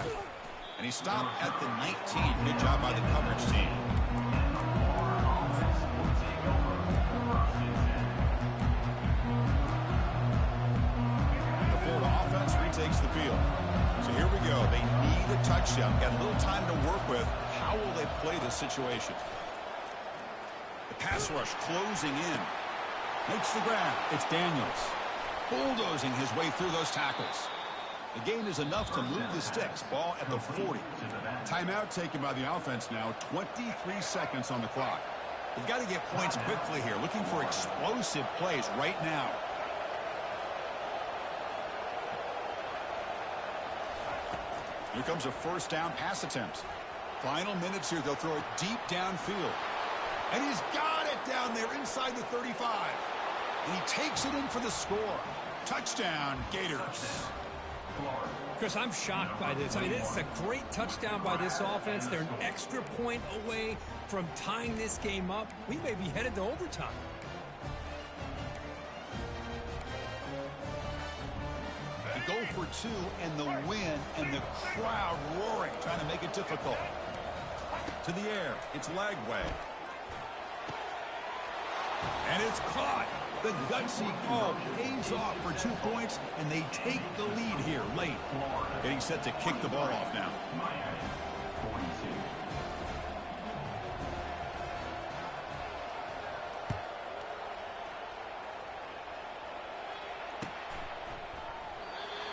And he stopped at the 19. Good job by the coverage team. Takes the field. So here we go. They need a touchdown. Got a little time to work with. How will they play this situation? The pass rush closing in. Makes the grab. It's Daniels. Bulldozing his way through those tackles. The gain is enough to move the sticks. Ball at the 40. Timeout taken by the offense now. 23 seconds on the clock. They've got to get points quickly here. Looking for explosive plays right now. Here comes a first down pass attempt. Final minutes here. They'll throw it deep downfield. And he's got it down there inside the 35. And he takes it in for the score. Touchdown, Gators. Chris, I'm shocked by this. I mean, it's a great touchdown by this offense. They're an extra point away from tying this game up. We may be headed to overtime. They go for two, and the win, and the crowd roaring, trying to make it difficult. To the air, it's Lagway. And it's caught. The gutsy call pays off for 2 points, and they take the lead here late. Getting set to kick the ball off now.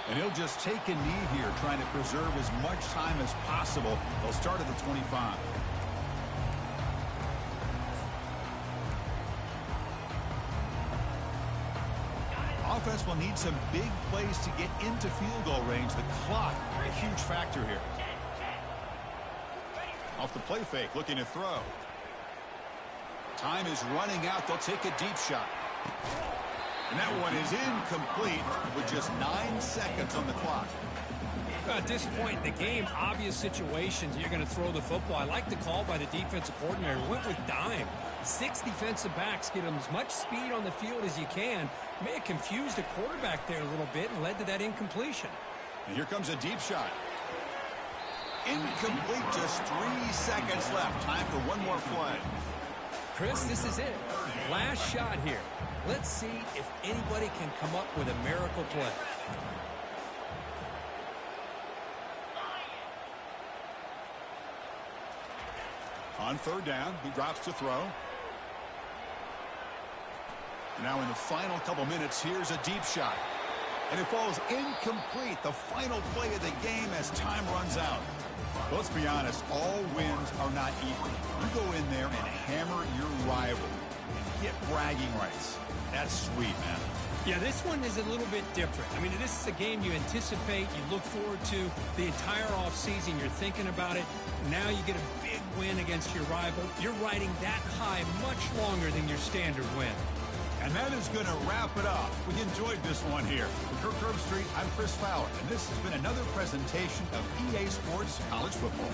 And he'll just take a knee here, trying to preserve as much time as possible. They'll start at the 25. Offense will need some big plays to get into field goal range. The clock, a huge factor here. Off the play fake, looking to throw. Time is running out. They'll take a deep shot. And that one is incomplete with just 9 seconds on the clock. At this point in the game, obvious situations, you're going to throw the football. I like the call by the defensive coordinator. Went with dime. 6 defensive backs, get them as much speed on the field as you can. May have confused the quarterback there a little bit and led to that incompletion. And here comes a deep shot. Incomplete, just 3 seconds left. Time for one more play. Chris, this is it. Last shot here. Let's see if anybody can come up with a miracle play. On third down, he drops to throw. Now in the final couple minutes, here's a deep shot. And it falls incomplete. The final play of the game as time runs out. Well, let's be honest, all wins are not equal. You go in there and hammer your rival and get bragging rights. That's sweet, man. Yeah, this one is a little bit different. I mean, this is a game you anticipate, you look forward to the entire offseason. You're thinking about it. Now you get a big win against your rival. You're riding that high much longer than your standard win. And that is going to wrap it up. We enjoyed this one here. For Kirk Herbstreit, I'm Chris Fowler, and this has been another presentation of EA Sports College Football.